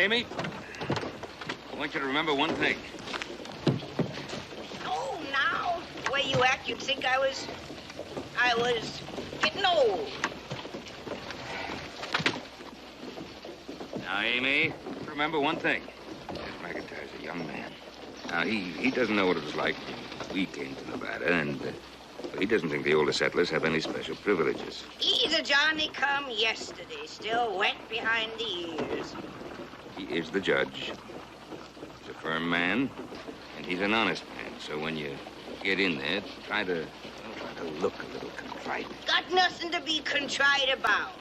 Amy, I want you to remember one thing. Oh, now, the way you act, you'd think I was getting old. Now, Amy, remember one thing. McIntyre's a young man. Now, he doesn't know what it was like when we came to Nevada, and he doesn't think the older settlers have any special privileges. He's a Johnny-come yesterday, still wet behind the ears. He is the judge. He's a firm man, and he's an honest man. So when you get in there, try to look a little contrite. Got nothing to be contrite about.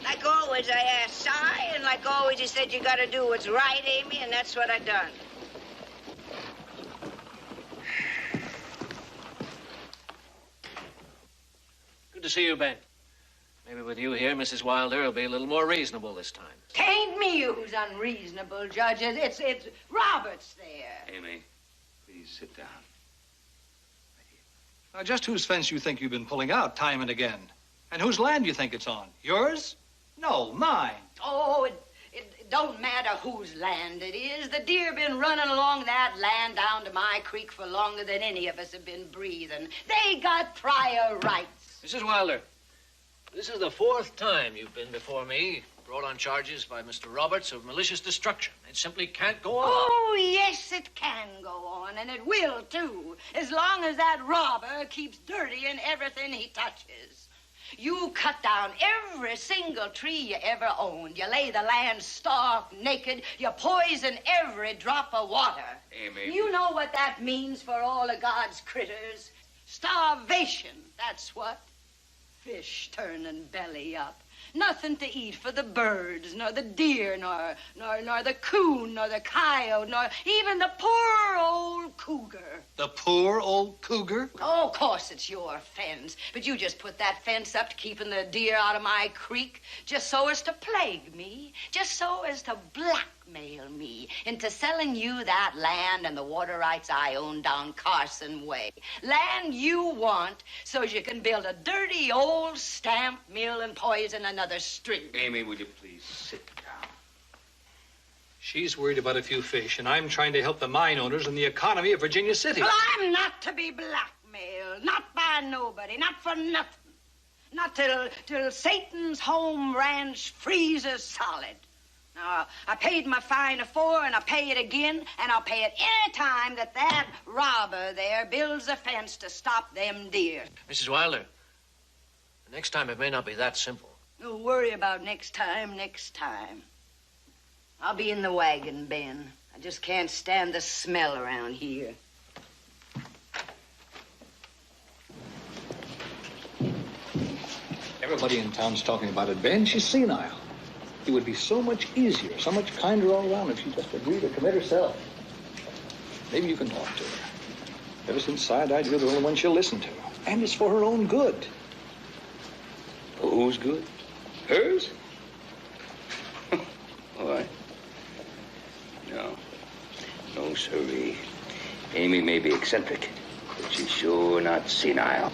Like always, I asked Si, and like always, he said you gotta do what's right, Amy, and that's what I done. Good to see you, Ben. Maybe with you here, Mrs. Wilder will be a little more reasonable this time. Tain't me who's unreasonable, Judge. It's Roberts there. Amy, please sit down. Now, just whose fence you think you've been pulling out time and again? And whose land you think it's on? Yours? No, mine. Oh, it don't matter whose land it is. The deer been running along that land down to my creek for longer than any of us have been breathing. They got prior rights. Mrs. Wilder, this is the 4th time you've been before me, brought on charges by Mr. Roberts of malicious destruction. It simply can't go on. Oh, yes, it can go on, and it will, too, as long as that robber keeps dirtying everything he touches. You cut down every single tree you ever owned. You lay the land stark naked. You poison every drop of water. Amy. You know what that means for all of God's critters? Starvation, that's what. Fish turning belly up. Nothing to eat for the birds, nor the deer, nor the coon, nor the coyote, nor even the poor old cougar. The poor old cougar? Oh, of course it's your fence, but you just put that fence up to keeping the deer out of my creek, just so as to plague me, just so as to blackmail me into selling you that land and the water rights I own down Carson Way. Land you want so you can build a dirty old stamp mill and poison another stream. Amy, will you please sit down? She's worried about a few fish, and I'm trying to help the mine owners and the economy of Virginia City. Well, I'm not to be blackmailed, not by nobody, not for nothing. Not till Satan's home ranch freezes solid. Now, I paid my fine afore, and I'll pay it again, and I'll pay it any time that robber there builds a fence to stop them deer. Mrs. Wilder, next time it may not be that simple. Don't worry about next time. I'll be in the wagon, Ben. I just can't stand the smell around here. Everybody in town's talking about it, Ben. She's senile. It would be so much easier, so much kinder all around if she just agreed to commit herself. Maybe you can talk to her. Ever since Si died, you're the only one she'll listen to. And it's for her own good. For whose good? Hers? Boy. No, sirree. Amy may be eccentric, but she's sure not senile.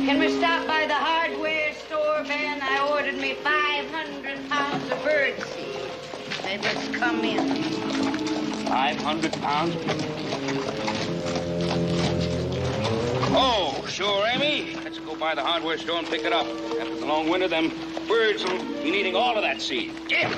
Can we stop by the hardware store, Ben? I ordered me 500 pounds of bird seed. They just come in. 500 pounds? Oh, sure, Amy. Let's go by the hardware store and pick it up. After the long winter, them birds will be needing all of that seed. Yeah.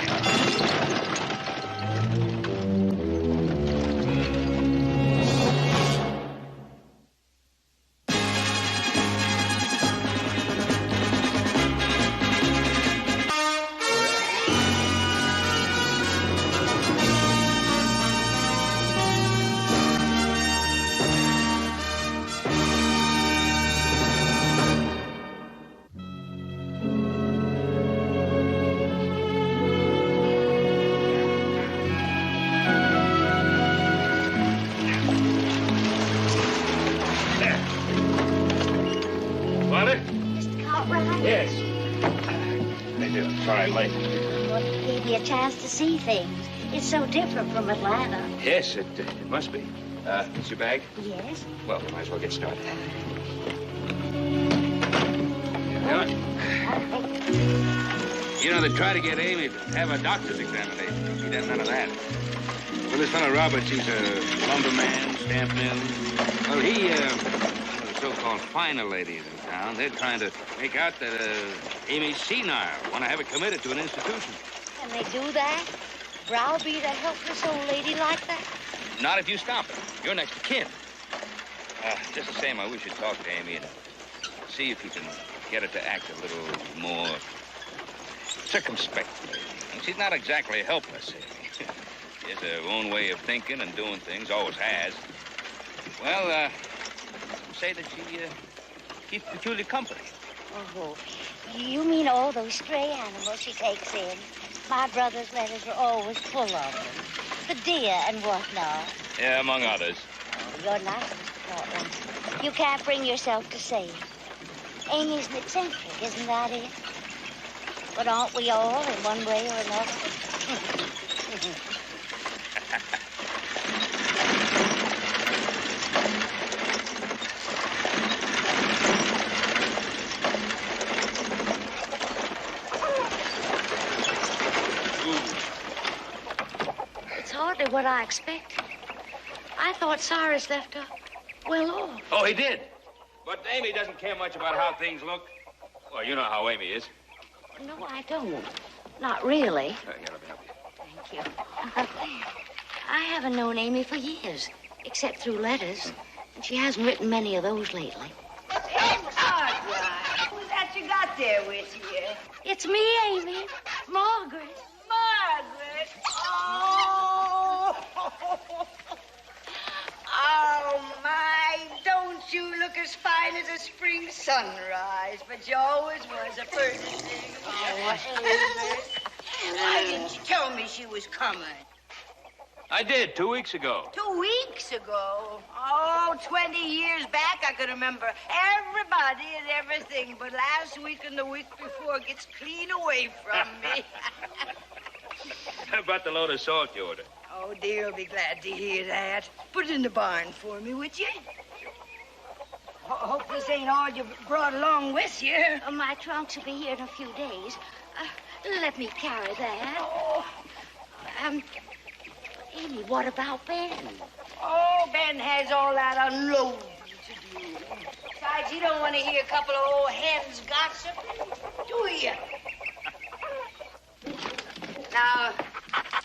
See things. It's so different from Atlanta. Yes, it must be. It's your bag? Yes. Well, we might as well get started. You know, they try to get Amy to have a doctor's examination. She does none of that. Well, this fellow Roberts, he's a lumberman, stamp mill. Well, one of the so-called finer ladies in town, they're trying to make out that Amy's senile, want to have her committed to an institution. Can they do that? Browbeat a helpless old lady like that? Not if you stop it. You're next to kin. Just the same, I wish you'd talk to Amy and see if you can get her to act a little more circumspectly. And she's not exactly helpless, Amy. She has her own way of thinking and doing things, always has. Well, say that she keeps peculiar company. Oh, you mean all those stray animals she takes in? My brother's letters are always full of them. The deer and whatnot. Yeah, among others. Oh, you're nice, Mr. Portland. You can't bring yourself to say it. Amy's an eccentric, isn't that it? But aren't we all in one way or another? It's hardly what I expected. I thought Cyrus left her well off. Oh, he did. But Amy doesn't care much about how things look. Well, you know how Amy is. No, I don't. Not really. Here, let me help you. Thank you. I haven't known Amy for years, except through letters. And she hasn't written many of those lately. Who's that you got there with you? It's me, Amy. Margaret. Margaret. Oh. Oh, my. Don't you look as fine as a spring sunrise, but you always was a pretty thing. Oh, Amy. Why didn't you tell me she was coming? I did, 2 weeks ago. 2 weeks ago? Oh, 20 years back, I could remember everybody and everything, but last week and the week before gets clean away from me. How about the load of salt you ordered? Oh, dear, I'll be glad to hear that. Put it in the barn for me, would you? Hope this ain't all you brought along with you. My trunks will be here in a few days. Let me carry that. Oh. Amy, what about Ben? Oh, Ben has all that unloading to do. Besides, you don't want to hear a couple of old hens gossiping, do you? Now,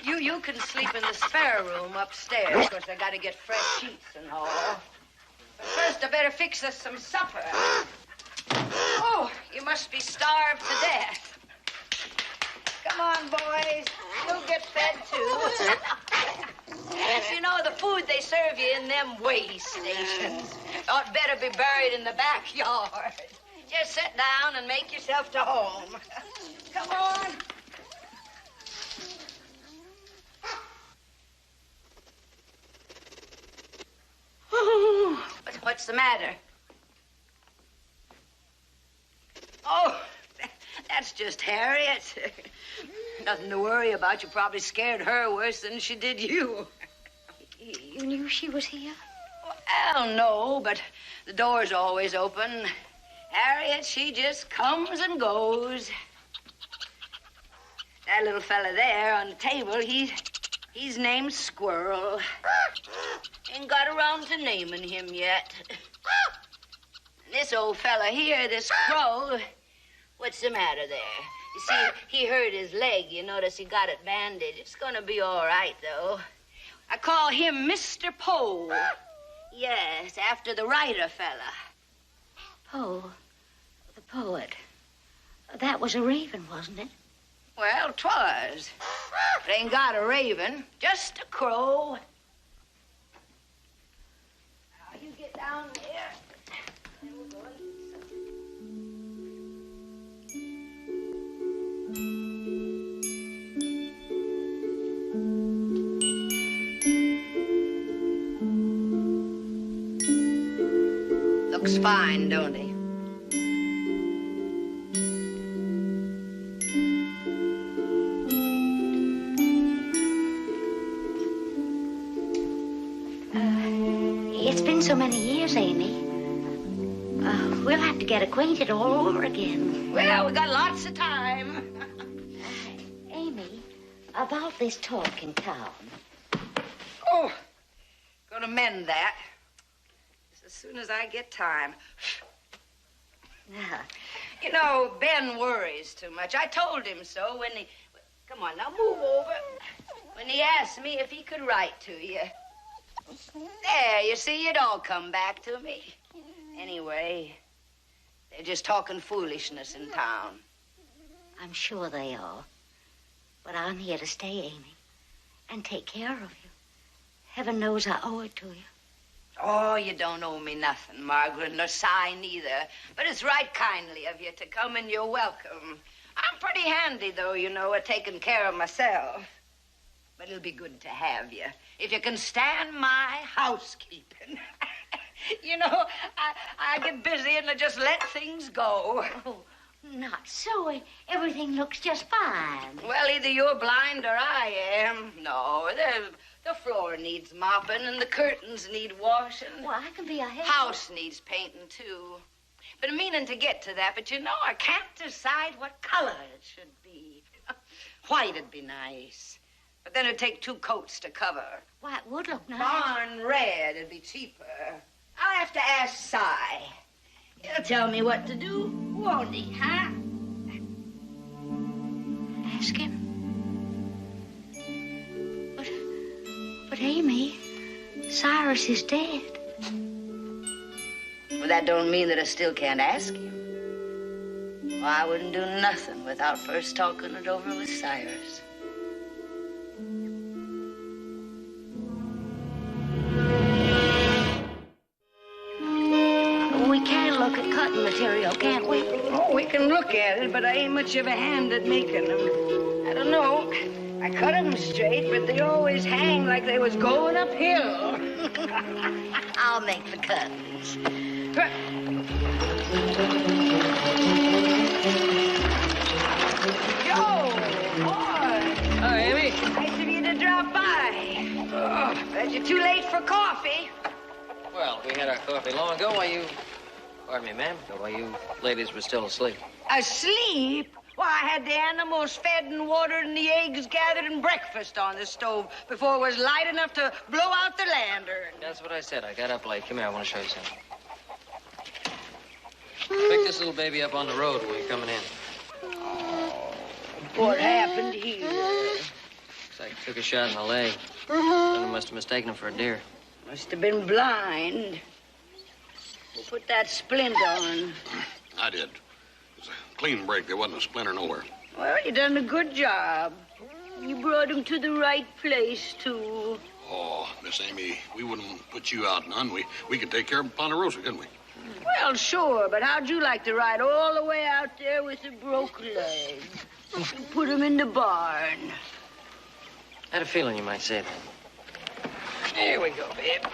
you can sleep in the spare room upstairs, because I got to get fresh sheets and all. But first, I better fix us some supper. Oh, you must be starved to death. Come on, boys. You'll get fed, too. Yes, you know, the food they serve you in them way stations ought better be buried in the backyard. Just sit down and make yourself to home. Come on. What's the matter? Oh, that's just Harriet. Nothing to worry about. You probably scared her worse than she did you. You knew she was here? Well, no, but the door's always open. Harriet, she just comes and goes. That little fella there on the table, he's named Squirrel. Ain't got around to naming him yet. This old fella here, this Crow, what's the matter there? You see, he hurt his leg. You notice he got it bandaged. It's gonna be all right, though. I call him Mr. Poe. Yes, after the writer fella. Poe, the poet. That was a raven, wasn't it? Well, 'twas. It ain't got a raven, just a crow. Now, you get down there. And we'll go and eat something. Looks fine, don't he? It's been so many years, Amy. We'll have to get acquainted all over again. Well, we got lots of time. Amy, about this talk in town. Oh, gonna mend that. Just as soon as I get time. You know, Ben worries too much. I told him so when he... Come on, now move over. When he asked me if he could write to you. There, you see, it all come back to me. Anyway, they're just talking foolishness in town. I'm sure they are. But I'm here to stay, Amy, and take care of you. Heaven knows I owe it to you. Oh, you don't owe me nothing, Margaret, nor Si neither. But it's right kindly of you to come, and you're welcome. I'm pretty handy, though, you know, at taking care of myself. But it'll be good to have you, if you can stand my housekeeping. You know, I get busy and I just let things go. Oh, not so. Everything looks just fine. Well, either you're blind or I am. No, the floor needs mopping and the curtains need washing. Well, I can be a help. House needs painting, too. Been meaning to get to that, but you know, I can't decide what color it should be. White'd be nice. But then it'd take 2 coats to cover. White would look nice. Barn red'd be cheaper. I'll have to ask Si. He'll tell me what to do, won't he, huh? Ask him. But Amy, Cyrus is dead. Well, that don't mean that I still can't ask him. Well, I wouldn't do nothing without first talking it over with Cyrus. We can look at cutting material, can't we? Oh, we can look at it, but I ain't much of a hand at making them. I don't know. I cut them straight, but they always hang like they was going uphill. I'll make the cuttings. Joe, boy. Hi, Amy. Nice of you to drop by. Oh, bet you're too late for coffee. Well, we had our coffee long ago while you... Pardon me, ma'am. While you ladies were still asleep. Asleep? Why, I had the animals fed and watered and the eggs gathered and breakfast on the stove before it was light enough to blow out the lantern. That's what I said. I got up late. Come here, I want to show you something. Pick this little baby up on the road when you're coming in. What happened here? Looks like he took a shot in the leg. Someone must have mistaken him for a deer. Must have been blind. Who put that splint on? I did. It was a clean break. There wasn't a splinter nowhere. Well, you done a good job. You brought him to the right place, too. Oh, Miss Amy, we wouldn't put you out none. We could take care of Ponderosa, couldn't we? Well, sure, but how'd you like to ride all the way out there with a broke leg? Put him in the barn. I had a feeling you might say that. Here we go, babe.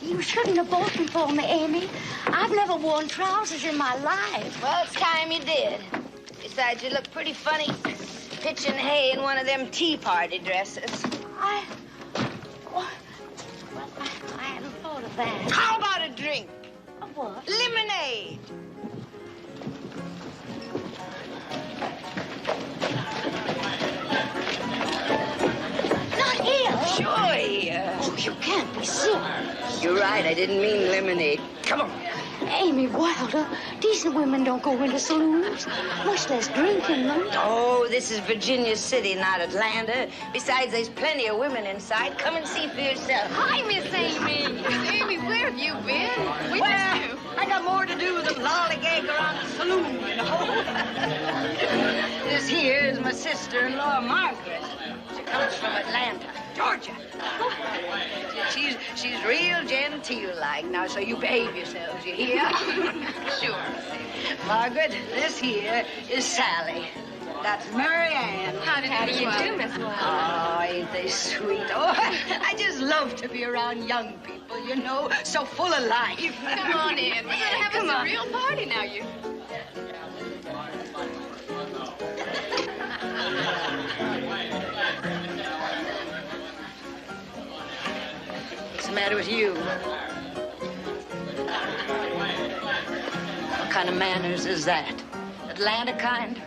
You shouldn't have bought them for me, Amy. I've never worn trousers in my life. Well, it's time you did. Besides, you look pretty funny pitching hay in one of them tea party dresses. I hadn't thought of that. How about a drink? A what? Lemonade. Not here. Sure, here. Oh, you can't be serious. You're right, I didn't mean lemonade. Come on. Amy Wilder, decent women don't go into saloons, much less drink in them. Oh, this is Virginia City, not Atlanta. Besides, there's plenty of women inside. Come and see for yourself. Hi, Miss Amy. Miss Amy, where have you been? We Well, missed you. I got more to do than lollygag around the saloon, you know. This here is my sister-in-law, Margaret. She comes from Atlanta, Georgia. She's real genteel-like now, so you behave yourselves, you hear? Sure. Margaret, this here is Sally. That's Mary Ann. How do you do, Miss Wilder? Oh, ain't they sweet? Oh, I just love to be around young people, you know, so full of life. Come on in. We're gonna have a real party now, you. the matter with you? What kind of manners is that? Atlanta kind?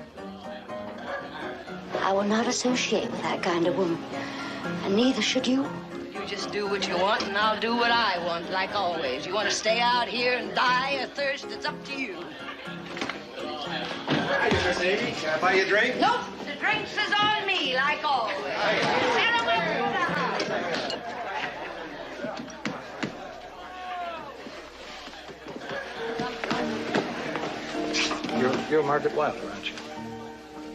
I will not associate with that kind of woman. And neither should you. You just do what you want, and I'll do what I want, like always. You want to stay out here and die of thirst, it's up to you. Hi, Miss Amy. Can I buy you a drink? Nope, the drinks is on me, like always. Send 'em up to the house. You're Margaret Wilder, aren't you?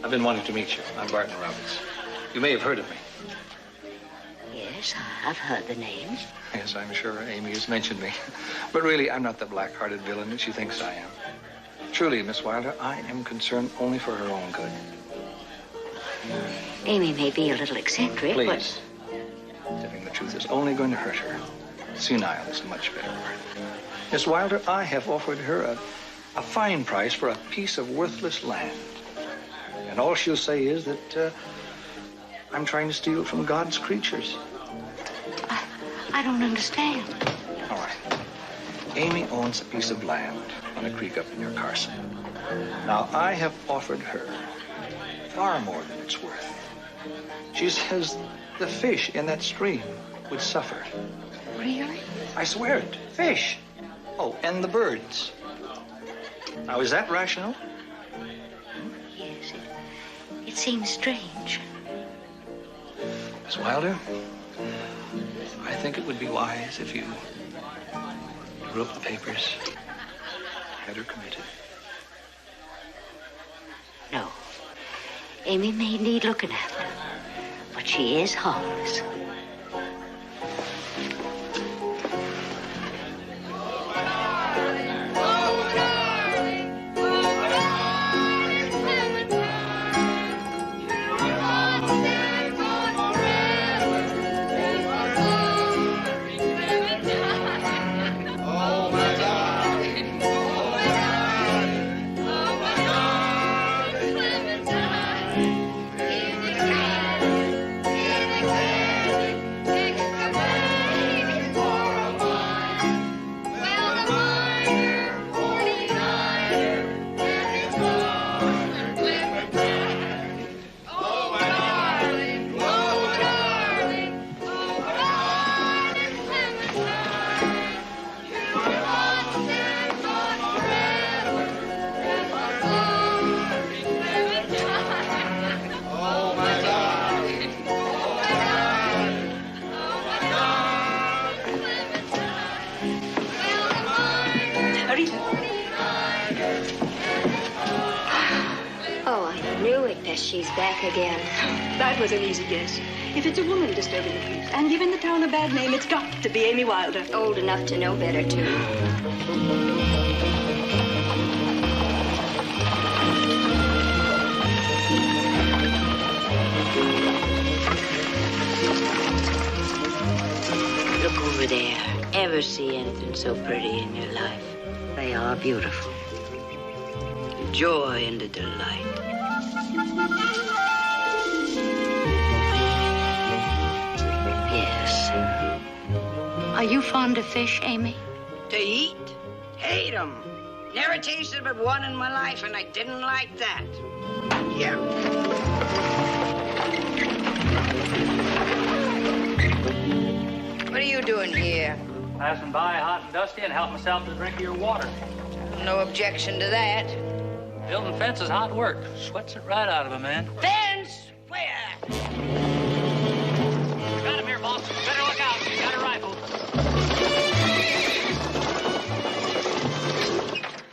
I've been wanting to meet you. I'm Barton Roberts. You may have heard of me. Yes, I've heard the name. Yes, I'm sure Amy has mentioned me. But really, I'm not the black-hearted villain that she thinks I am. Truly, Miss Wilder, I am concerned only for her own good. Amy may be a little eccentric, Please. Telling the truth is only going to hurt her. Senile is a much better word. Miss Wilder, I have offered her a fine price for a piece of worthless land. And all she'll say is that I'm trying to steal from God's creatures. I don't understand. All right. Amy owns a piece of land on a creek up near Carson. Now, I have offered her far more than it's worth. She says the fish in that stream would suffer. Really? I swear it. Fish. Oh, and the birds. Now, is that rational? Yes, it seems strange. Miss Wilder, I think it would be wise if you drew up the papers, had her committed. No. Amy may need looking after, but she is harmless. She's back again. That was an easy guess. If it's a woman disturbing the peace and giving the town a bad name, it's got to be Amy Wilder. Old enough to know better, too. Look over there. Ever see anything so pretty in your life? They are beautiful. The joy and the delight. Yes. Are you fond of fish, Amy? To eat? Hate 'em. Never tasted but one in my life, and I didn't like that. Here. What are you doing here? Passing by hot and dusty and help myself to drink of your water. No objection to that. Building fence is hot work. Sweats it right out of a man. Fence? Where? Got him here, boss. Better look out. He's got a rifle.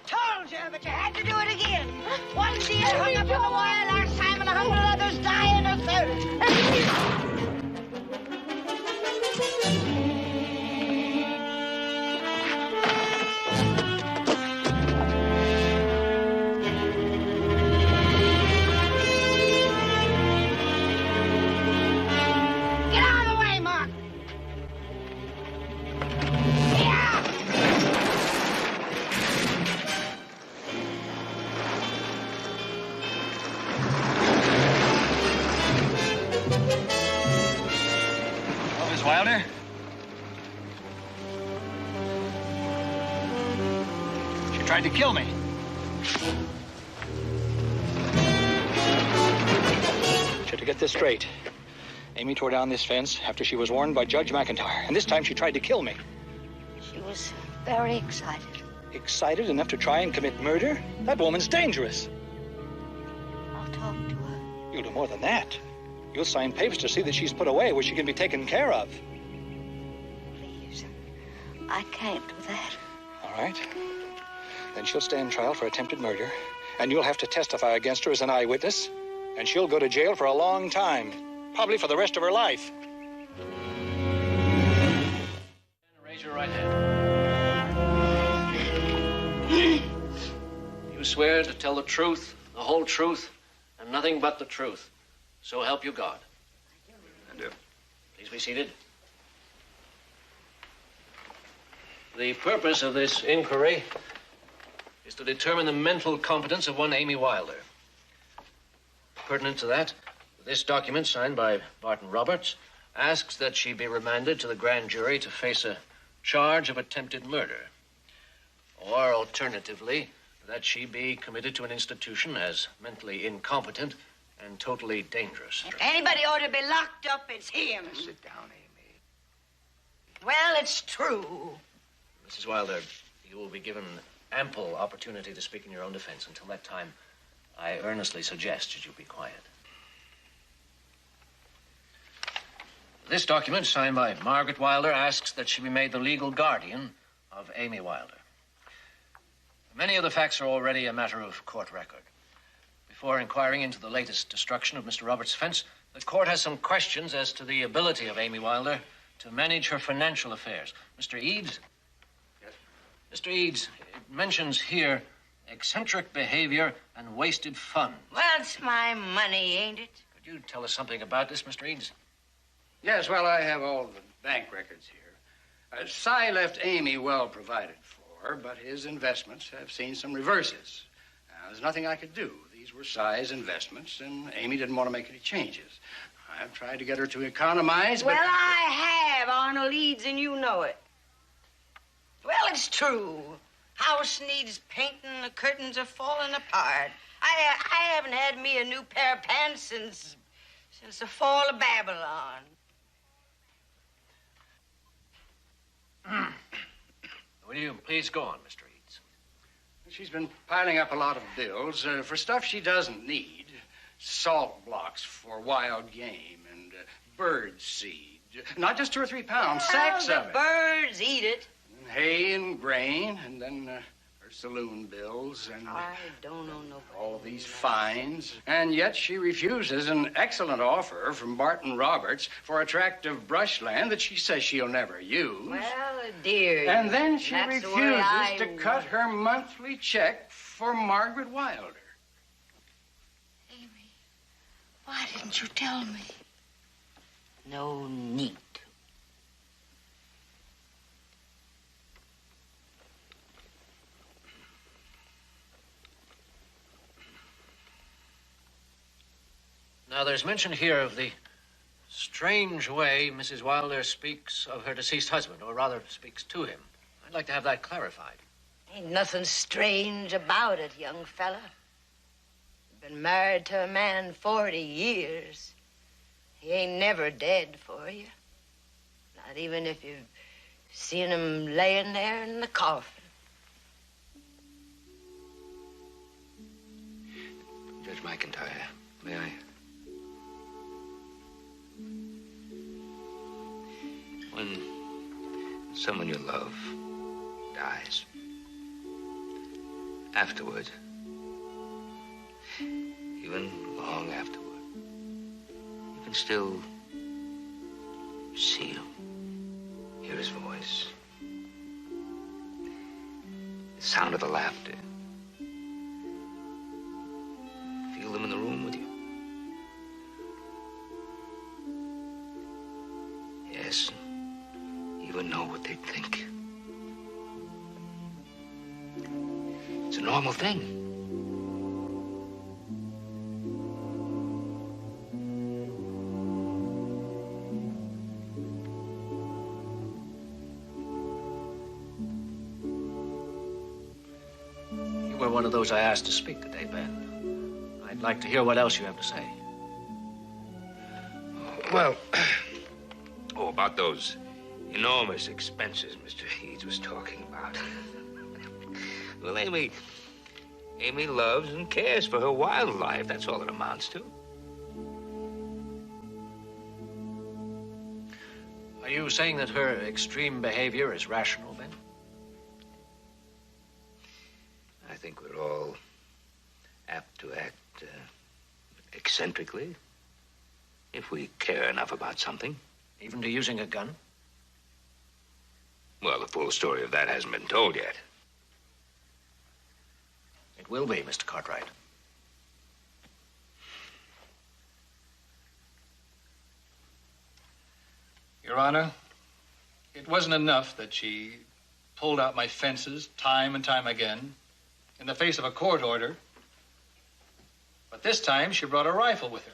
Told you, but you had to do it again. One deer hung up on the wire last time, and 100 others dying of thirst. tried to kill me. So to get this straight, Amy tore down this fence after she was warned by Judge McIntyre. And this time she tried to kill me. She was very excited. Excited enough to try and commit murder? That woman's dangerous. I'll talk to her. You'll do more than that. You'll sign papers to see that she's put away where she can be taken care of. Please. I can't do that. All right. Then she'll stand trial for attempted murder, and you'll have to testify against her as an eyewitness, and she'll go to jail for a long time, probably for the rest of her life. Raise your right hand. You swear to tell the truth, the whole truth, and nothing but the truth. So help you God. I do. Please be seated. The purpose of this inquiry is to determine the mental competence of one Amy Wilder. Pertinent to that, this document signed by Barton Roberts asks that she be remanded to the grand jury to face a charge of attempted murder. Or alternatively, that she be committed to an institution as mentally incompetent and totally dangerous. If anybody ought to be locked up, it's him. Sit down, Amy. Well, it's true. Mrs. Wilder, you will be given ample opportunity to speak in your own defense. Until that time, I earnestly suggest that you be quiet. This document, signed by Margaret Wilder, asks that she be made the legal guardian of Amy Wilder. Many of the facts are already a matter of court record. Before inquiring into the latest destruction of Mr. Roberts' fence, the court has some questions as to the ability of Amy Wilder to manage her financial affairs. Mr. Eads? Yes? Mr. Eads, it mentions here eccentric behavior and wasted funds. Well, it's my money, ain't it? Could you tell us something about this, Mr. Eads? Yes, well, I have all the bank records here. Cy left Amy well provided for, but his investments have seen some reverses. There's nothing I could do. These were Cy's investments, and Amy didn't want to make any changes. I've tried to get her to economize, but... Well, I have, Arnold Eads, and you know it. Well, it's true. House needs painting, the curtains are falling apart. I haven't had me a new pair of pants since the fall of Babylon. Will you please go on, Mr. Eads? She's been piling up a lot of bills for stuff she doesn't need. Salt blocks for wild game and bird seed. Not just 2 or 3 pounds, sacks of it. The birds eat it. And hay and grain, and then her saloon bills and... I don't know nobody. All these fines. And yet she refuses an excellent offer from Barton Roberts for a tract of brushland that she says she'll never use. Well, dear. And then she that's the way refuses to I cut her monthly check for Margaret Wilder. Amy, why didn't you tell me? No need to. Now, there's mention here of the strange way Mrs. Wilder speaks of her deceased husband, or rather speaks to him. I'd like to have that clarified. Ain't nothing strange about it, young fella. Been married to a man 40 years. He ain't never dead for you. Not even if you've seen him laying there in the coffin. Judge McIntyre, may I? When someone you love dies, afterward, even long afterward, you can still see him, hear his voice, the sound of the laughter, feel them in the room with you. Yes, even know what they think. It's a normal thing. were one of those I asked to speak today, Ben. I'd like to hear what else you have to say. Well, about those enormous expenses Mr. Eads was talking about. Well, Amy loves and cares for her wildlife. That's all it amounts to. Are you saying that her extreme behavior is rational, Ben? I think we're all apt to act eccentrically if we care enough about something. Even to using a gun? Well, the full story of that hasn't been told yet. It will be, Mr. Cartwright. Your Honor, it wasn't enough that she pulled out my fences time and time again in the face of a court order. But this time, she brought a rifle with her.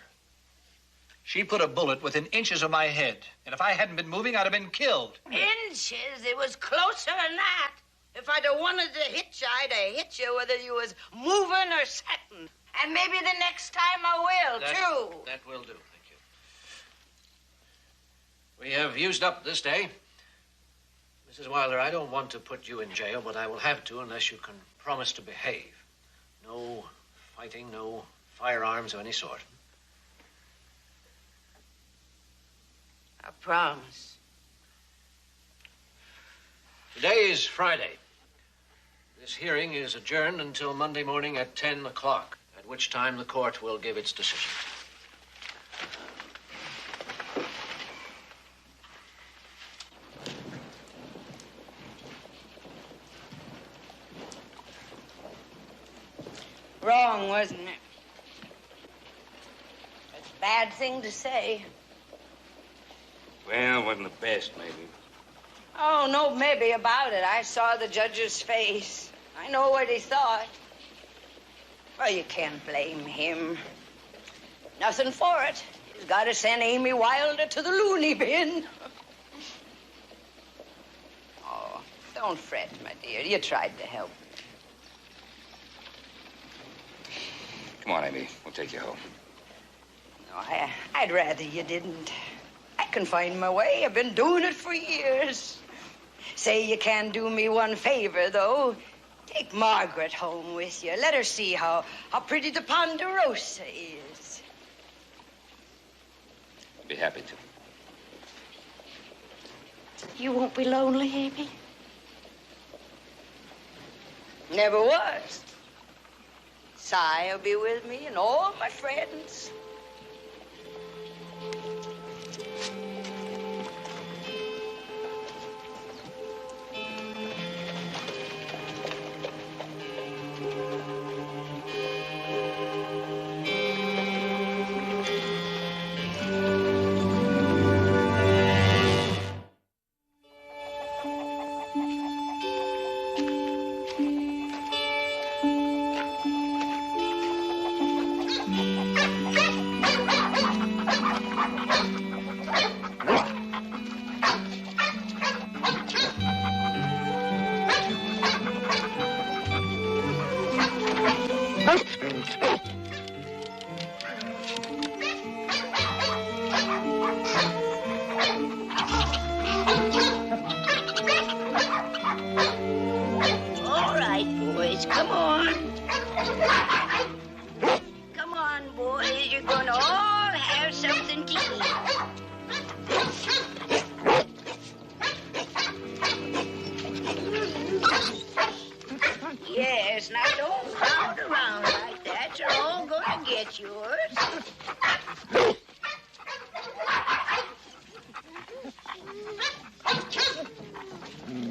She put a bullet within inches of my head, and if I hadn't been moving, I'd have been killed. Inches? It was closer than that. If I'd have wanted to hit you, I'd have hit you whether you was moving or sitting. And maybe the next time I will, too. That will do, thank you. We have used up this day. Mrs. Wilder, I don't want to put you in jail, but I will have to unless you can promise to behave. No fighting, no firearms of any sort. I promise. Today is Friday. This hearing is adjourned until Monday morning at 10 o'clock, at which time the court will give its decision. Wrong, wasn't it? That's a bad thing to say. Well, wasn't the best, maybe. Oh, no maybe about it. I saw the judge's face. I know what he thought. Well, you can't blame him. Nothing for it. He's got to send Amy Wilder to the loony bin. Oh, don't fret, my dear. You tried to help me. Come on, Amy. We'll take you home. No, I'd rather you didn't. I can find my way. I've been doing it for years. Say you can do me one favor, though. Take Margaret home with you. Let her see how pretty the Ponderosa is. I'd be happy to. You won't be lonely, Amy? Never was. Si will be with me and all my friends. All right, boys, come on. Come on, boys, you're going to all have something to eat. Yes, now don't crowd around like that. You're all going to get yours.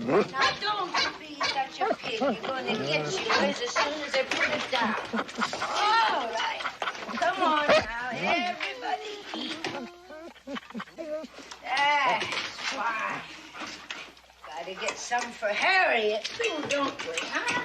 Now don't be such a pig. You're going to get yours as soon as I put it down. All right. Come on now, everybody eat. That's fine. Gotta get some for Harriet, too, don't we, huh?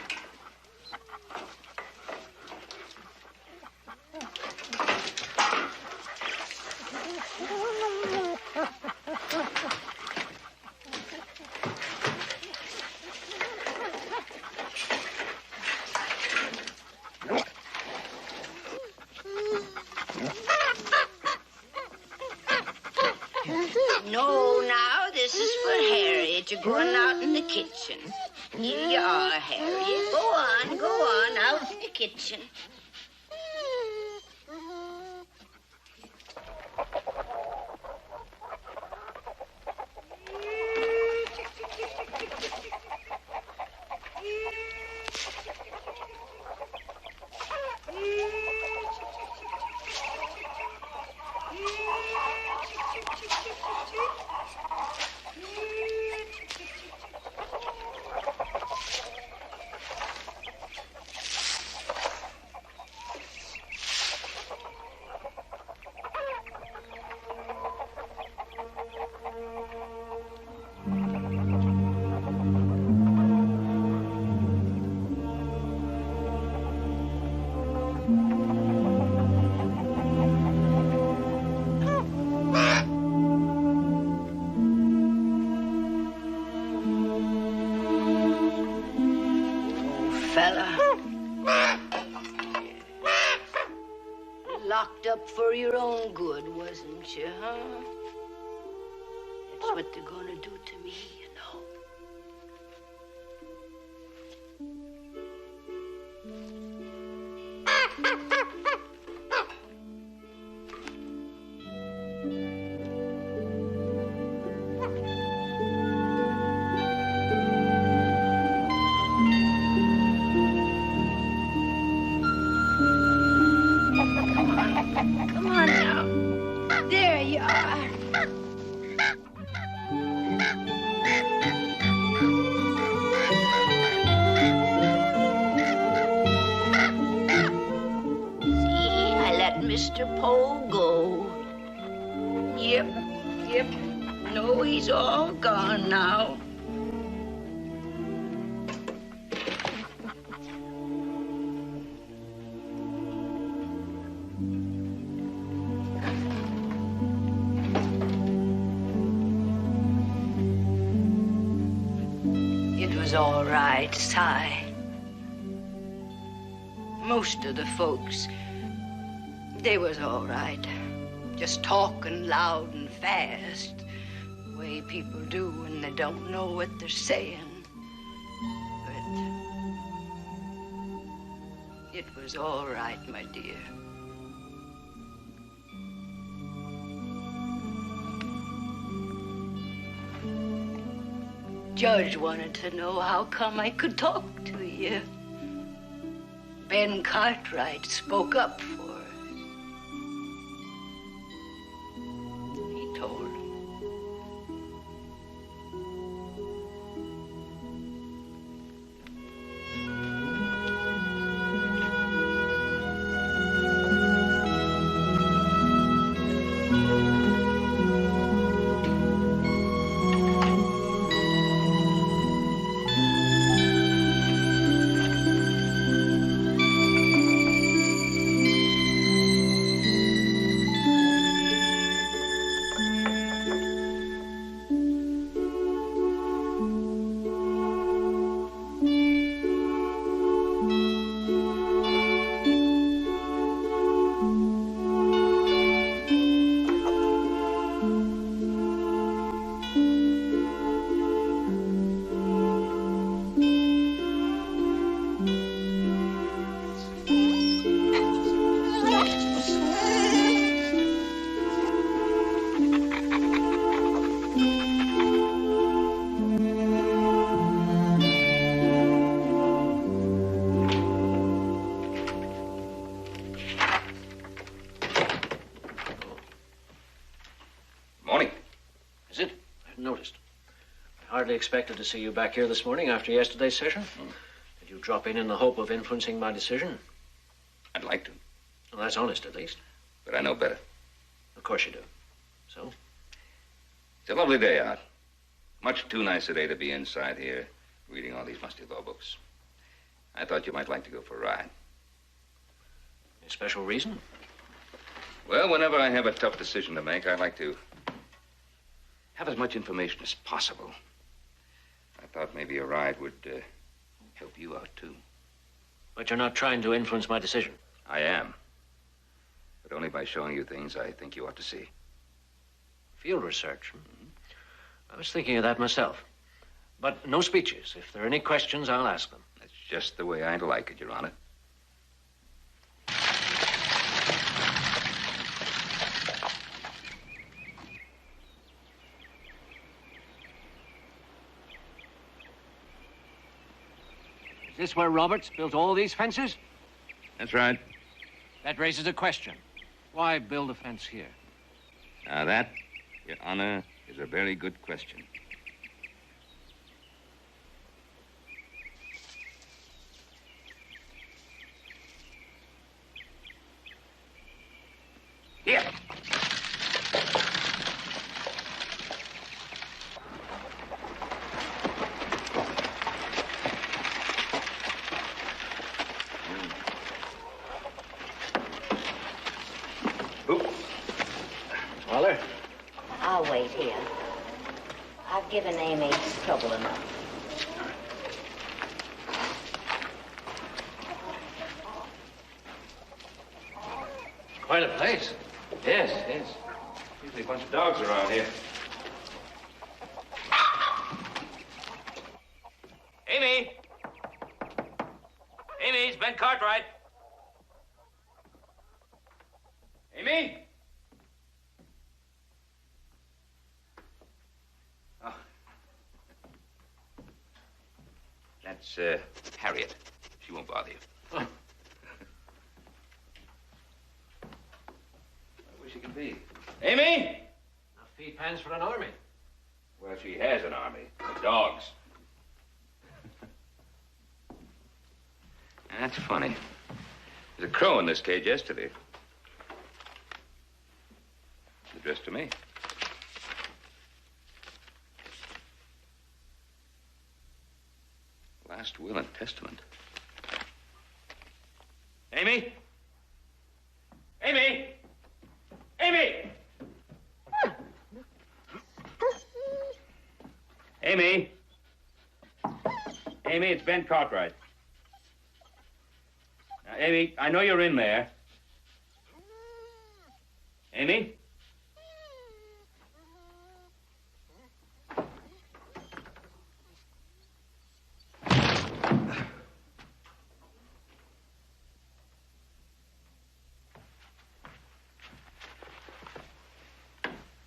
get you going out in the kitchen. Here you are, Harriet. Go on, out in the kitchen. Locked up for your own good, wasn't you, huh? That's what they're gonna do to me, you know. Come on now. There you are. See, I let Mr. Poe go. Yep. No, he's all gone now. All right, Si. Most of the folks, they was all right. Just talking loud and fast, the way people do when they don't know what they're saying. But it was all right, my dear. Judge wanted to know how come I could talk to you. Ben Cartwright spoke up for us. He told him. Hardly expected to see you back here this morning after yesterday's session. Did you drop in the hope of influencing my decision? I'd like to. Well, that's honest, at least. But I know better. Of course you do. So? It's a lovely day out. Much too nice a day to be inside here reading all these musty law books. I thought you might like to go for a ride. Any special reason? Well, whenever I have a tough decision to make, I like to have as much information as possible. I thought maybe a ride would help you out, too. But you're not trying to influence my decision. I am. But only by showing you things I think you ought to see. Field research. I was thinking of that myself. But no speeches. If there are any questions, I'll ask them. That's just the way I'd like it, Your Honor. Is this where Roberts built all these fences? That's right. That raises a question. Why build a fence here? Now that, Your Honor, is a very good question. Here. Waller? I'll wait here. I've given Amy trouble enough. Quite a place. Yes, yes. Usually a bunch of dogs around here. Amy! Amy, it's Ben Cartwright. Amy? Oh. That's, Harriet. She won't bother you. Oh. I wish she could be. Amy? Enough feed pans for an army. Well, she has an army of dogs. That's funny. There's a crow in this cage yesterday. Addressed to me. Last will and testament. Amy? Amy? Amy! Amy? Amy, it's Ben Cartwright. Now, Amy, I know you're in there. Amy?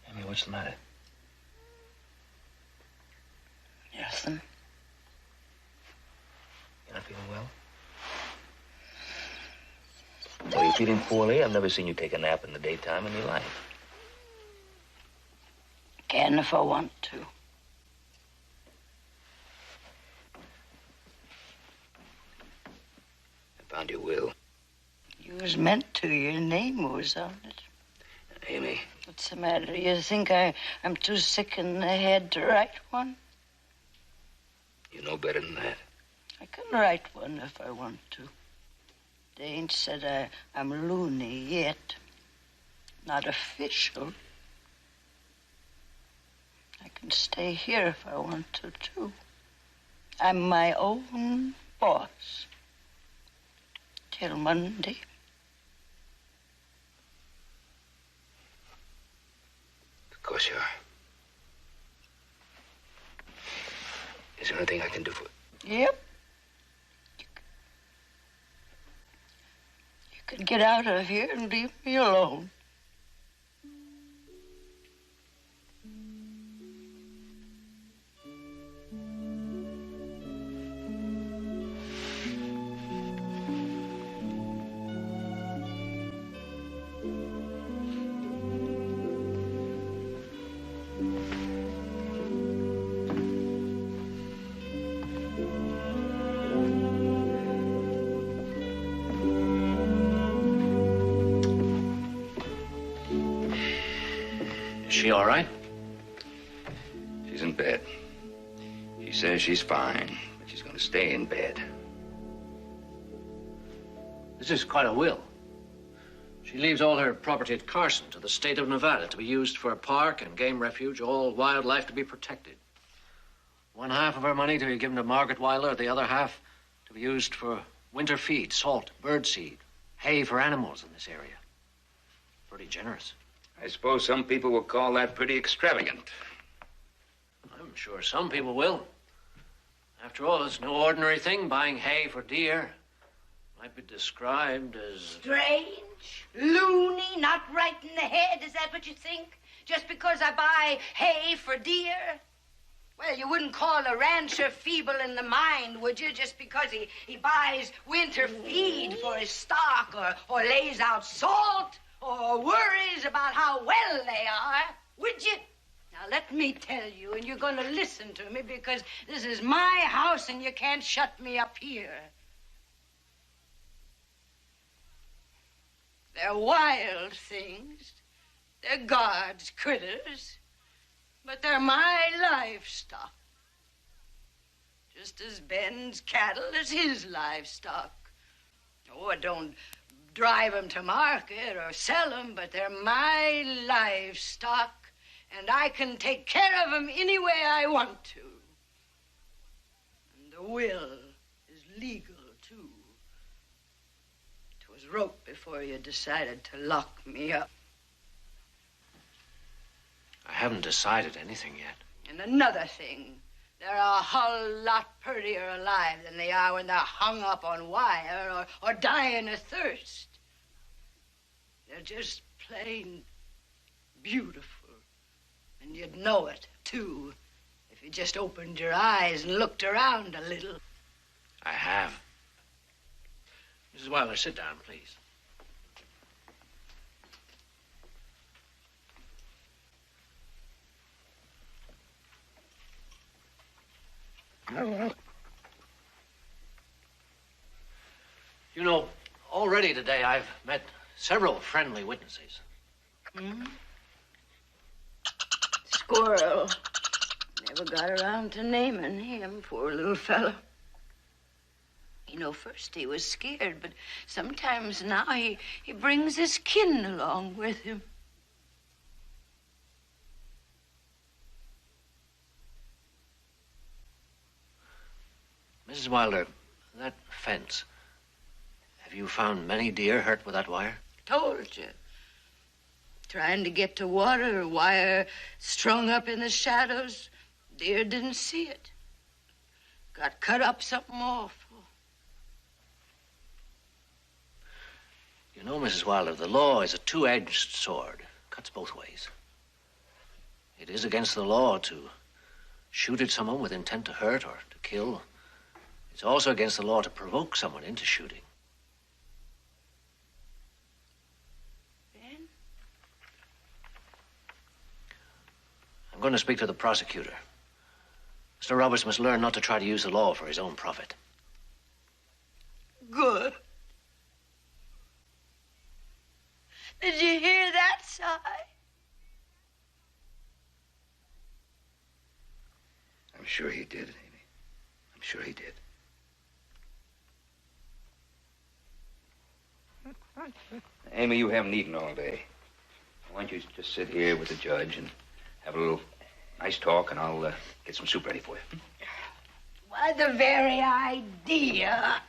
Amy, what's the matter? Nothing. You're not feeling well? Are you feeling poorly? I've never seen you take a nap in the daytime in your life. Can if I want to. I found your will. You was meant to. Your name was on it. Amy. What's the matter? You think I'm too sick in the head to write one? You know better than that. I can write one if I want to. They ain't said I'm loony yet. Not official. I can stay here if I want to, too. I'm my own boss. Till Monday. Of course you are. Is there anything I can do for you? Yep. You can get out of here and leave me alone. Is she all right? She's in bed. She says she's fine, but she's going to stay in bed. This is quite a will. She leaves all her property at Carson to the state of Nevada to be used for a park and game refuge, all wildlife to be protected. One half of her money to be given to Margaret Wilder, the other half to be used for winter feed, salt, birdseed, hay for animals in this area. Pretty generous. I suppose some people will call that pretty extravagant. I'm sure some people will. After all, it's no ordinary thing buying hay for deer. Might be described as... Strange, loony, not right in the head. Is that what you think? Just because I buy hay for deer? Well, you wouldn't call a rancher feeble in the mind, would you? Just because he buys winter feed for his stock or lays out salt or worries about how well they are, would you? Now, let me tell you, and you're going to listen to me because this is my house and you can't shut me up here. They're wild things. They're God's critters. But they're my livestock. Just as Ben's cattle is his livestock. Oh, I don't drive them to market or sell them, but they're my livestock. And I can take care of them any way I want to. And the will is legal, too. It was wrote before you decided to lock me up. I haven't decided anything yet. And another thing, they're a whole lot prettier alive than they are when they're hung up on wire or dying of thirst. They're just plain beautiful. And you'd know it, too, if you just opened your eyes and looked around a little. I have. Mrs. Wilder, sit down, please. You know, already today I've met several friendly witnesses. Hmm? Squirrel. Never got around to naming him, poor little fellow. You know, first he was scared, but sometimes now he brings his kin along with him. Mrs. Wilder, that fence, have you found many deer hurt with that wire? Told you. Trying to get to water, wire strung up in the shadows. Deer didn't see it. Got cut up something awful. You know, Mrs. Wilder, the law is a two-edged sword. Cuts both ways. It is against the law to shoot at someone with intent to hurt or to kill. It's also against the law to provoke someone into shooting. Ben? I'm going to speak to the prosecutor. Mr. Roberts must learn not to try to use the law for his own profit. Good. Did you hear that sigh? I'm sure he did, Amy. I'm sure he did. Amy, you haven't eaten all day. Why don't you just sit here with the judge and have a little nice talk, and I'll get some soup ready for you. Why, the very idea.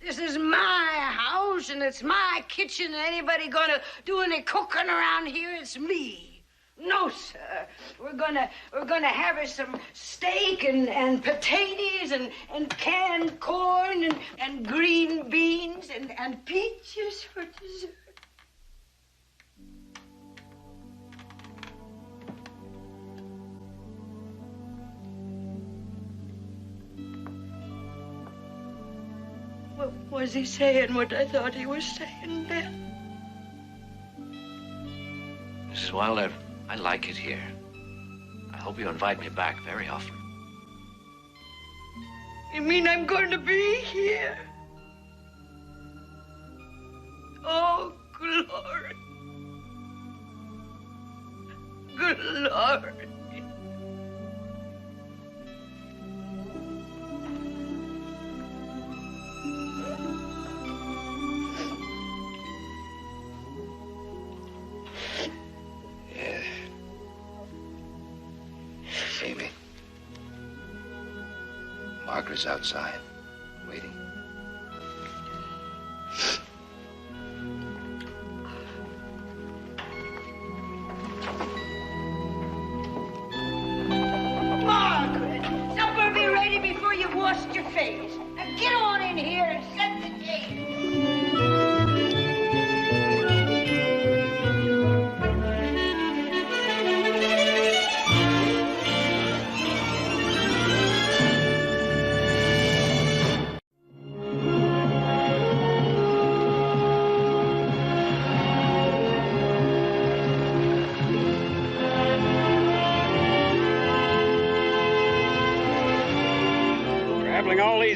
This is my house, and it's my kitchen, and anybody gonna do any cooking around here, it's me. No, sir. We're gonna have us some steak and potatoes and canned corn and green beans and peaches for dessert. What was he saying what I thought he was saying then? Mrs. Wilder, I like it here. I hope you invite me back very often. You mean I'm going to be here? Oh, glory. Glory. Amy. Margaret's outside, waiting. Margaret, supper be ready before you've washed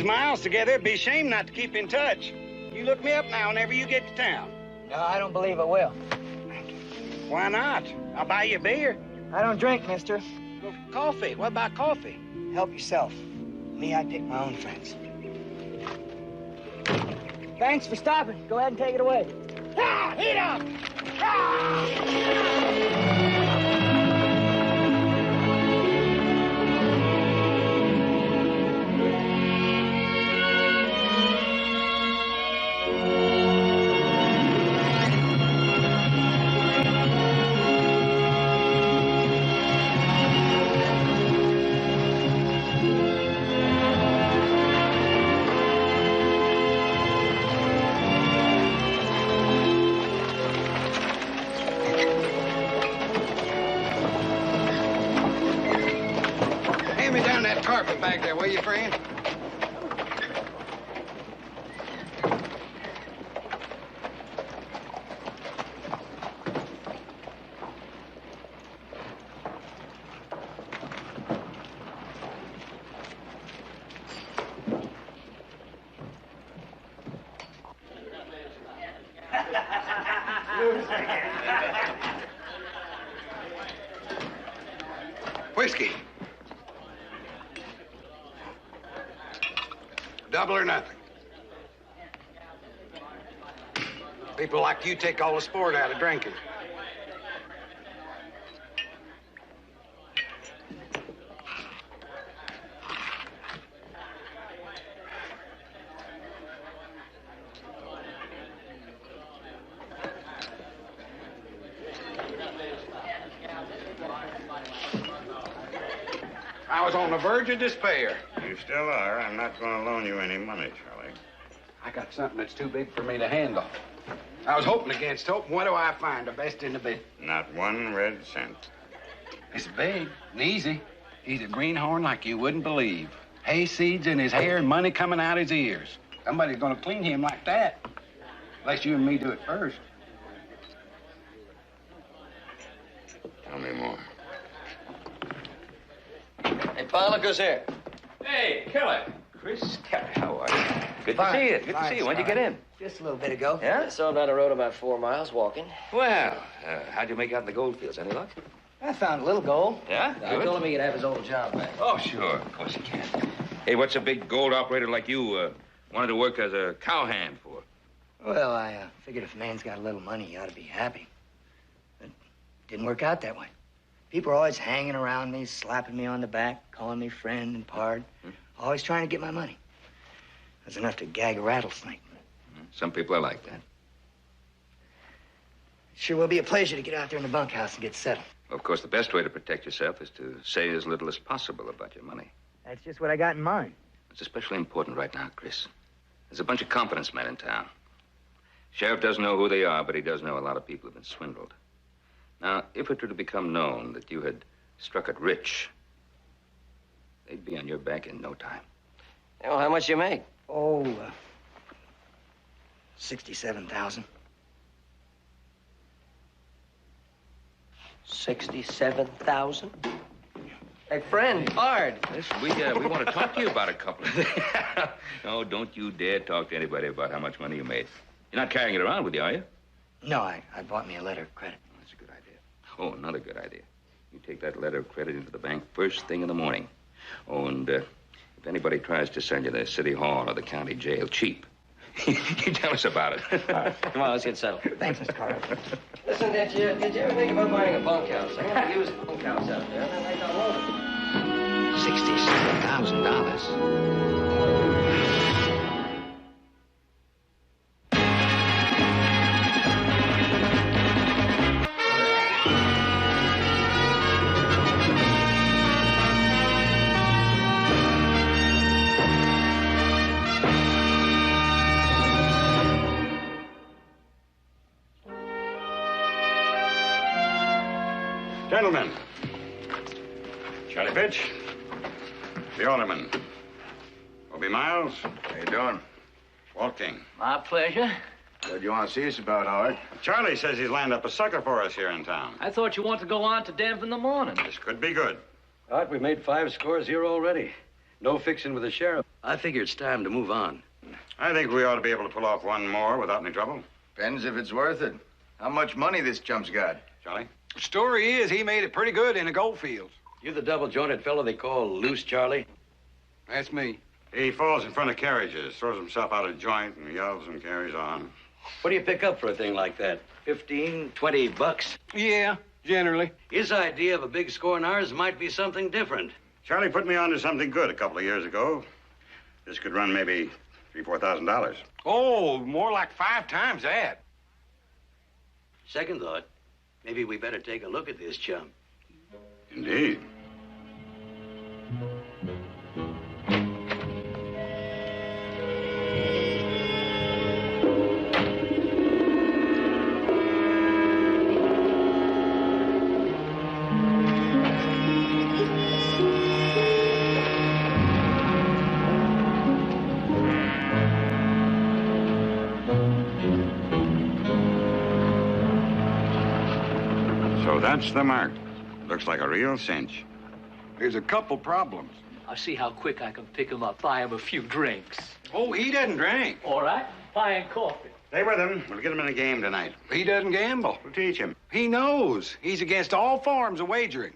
miles together, it'd be a shame not to keep in touch. You look me up now whenever you get to town. No, I don't believe I will. Why not? I'll buy you a beer. I don't drink, mister. Well, coffee. What about coffee? Help yourself. Me, I pick my own friends. Thanks for stopping. Go ahead and take it away. Ah, heat up! Ah! Hand me down that carpet back there, will you, friend? Whiskey. Double or nothing. People like you take all the sport out of drinking. I was on the verge of despair. You still are. I'm not going to loan you any money, Charlie. I got something that's too big for me to handle. I was hoping against hope. What do I find? The best in the bit. Not one red cent. It's big and easy. He's a greenhorn like you wouldn't believe. Hay seeds in his hair and money coming out his ears. Somebody's going to clean him like that. Unless you and me do it first. Tell me more. Hey, Pa, look who's here. Hey, Kelly. Chris Kelly, how are you? Good to see you. Good to see you. When'd you get in? Just a little bit ago. Yeah? So down the road about 4 miles walking. Well, how'd you make out in the goldfields? Any luck? I found a little gold. Yeah? I Good. told him he could have his old job back. Oh, sure. Of course he can. Hey, what's a big gold operator like you wanted to work as a cowhand for? Well, I figured if a man's got a little money, he ought to be happy. But it didn't work out that way. People are always hanging around me, slapping me on the back, calling me friend and pard. Always trying to get my money. That's enough to gag a rattlesnake. Some people are like that. It sure will be a pleasure to get out there in the bunkhouse and get settled. Well, of course, the best way to protect yourself is to say as little as possible about your money. That's just what I got in mind. It's especially important right now, Chris. There's a bunch of confidence men in town. Sheriff doesn't know who they are, but he does know a lot of people have been swindled. Now, if it were to become known that you had struck it rich, they'd be on your back in no time. Yeah, well, how much you make? Oh, 67,000. 67,000? Hey, friend, hard. Listen, we want to talk to you about a couple of things. No, don't you dare talk to anybody about how much money you made. You're not carrying it around with you, are you? No, I bought me a letter of credit. That's a good idea. Oh, another good idea. You take that letter of credit into the bank first thing in the morning. Oh, and if anybody tries to send you to City Hall or the county jail cheap, you tell us about it. Come on, let's get settled. Thanks, Mr. Carter. Listen, did you ever think about buying a bunkhouse? I'm going to use a bunkhouse out there. I think I'll own it. $67,000. Gentlemen, Charlie Pitch, the alderman, Obie Miles. How you doing? Walt King. My pleasure. What do you want to see us about, Howard? Charlie says he's lined up a sucker for us here in town. I thought you wanted to go on to Denver in the morning. This could be good. Art, we made 5 scores here already. No fixing with the sheriff. I figure it's time to move on. I think we ought to be able to pull off one more without any trouble. Depends if it's worth it. How much money this chump's got? Charlie? The story is he made it pretty good in the gold fields. You the double-jointed fellow they call Loose Charlie? That's me. He falls in front of carriages, throws himself out of joint, and yells and carries on. What do you pick up for a thing like that? 15, 20 bucks? Yeah, generally. His idea of a big score in ours might be something different. Charlie put me on to something good a couple of years ago. This could run maybe $3,000-4,000. Oh, more like 5 times that. Second thought, maybe we better take a look at this chump. Indeed. So that's the mark. Looks like a real cinch. There's a couple problems. I'll see how quick I can pick him up, buy him a few drinks. Oh, he doesn't drink. All right, buy him coffee. Stay with him. We'll get him in a game tonight. He doesn't gamble. We'll teach him. He knows. He's against all forms of wagering.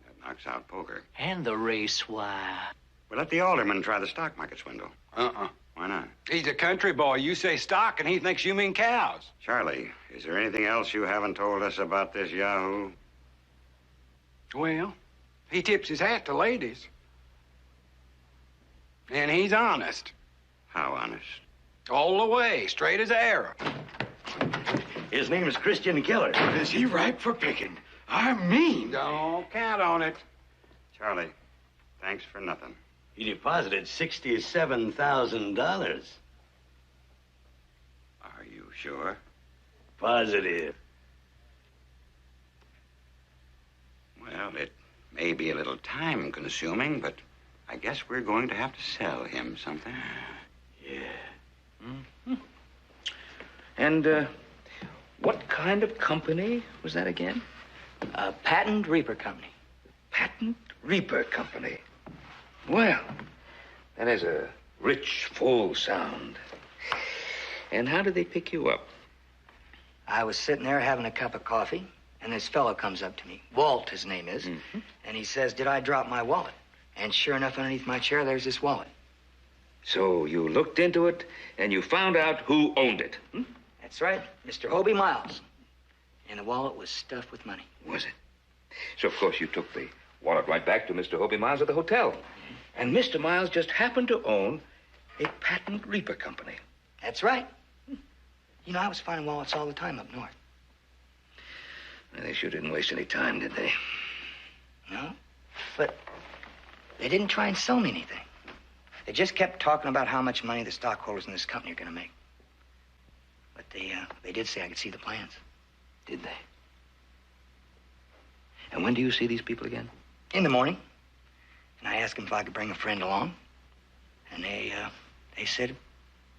That knocks out poker. And the race wire. We'll let the alderman try the stock market swindle. Uh-uh. Why not? He's a country boy. You say stock, and he thinks you mean cows. Charlie, is there anything else you haven't told us about this Yahoo? Well, he tips his hat to ladies. And he's honest. How honest? All the way, straight as an arrow. His name is Christian Keller. Is he ripe for picking? I mean. Don't count on it. Charlie, thanks for nothing. He deposited $67,000. Are you sure? Positive. Well, it may be a little time-consuming, but I guess we're going to have to sell him something. Yeah. Mm-hmm. And, what kind of company was that again? A patent reaper company. Patent Reaper Company. Well, that has a rich, full sound. And how did they pick you up? I was sitting there having a cup of coffee, and this fellow comes up to me. Walt, his name is. Mm-hmm. And he says, did I drop my wallet? And sure enough, underneath my chair, there's this wallet. So you looked into it, and you found out who owned it. Hmm? That's right, Mr. Hobie Miles. And the wallet was stuffed with money. Was it? So, of course, you took the wallet right back to Mr. Hobie Miles at the hotel. And Mr. Miles just happened to own a patent reaper company. That's right. You know, I was finding wallets all the time up north. They sure didn't waste any time, did they? No, but they didn't try and sell me anything. They just kept talking about how much money the stockholders in this company are going to make. But they did say I could see the plans. Did they? And when do you see these people again? In the morning. And I asked them if I could bring a friend along. And they said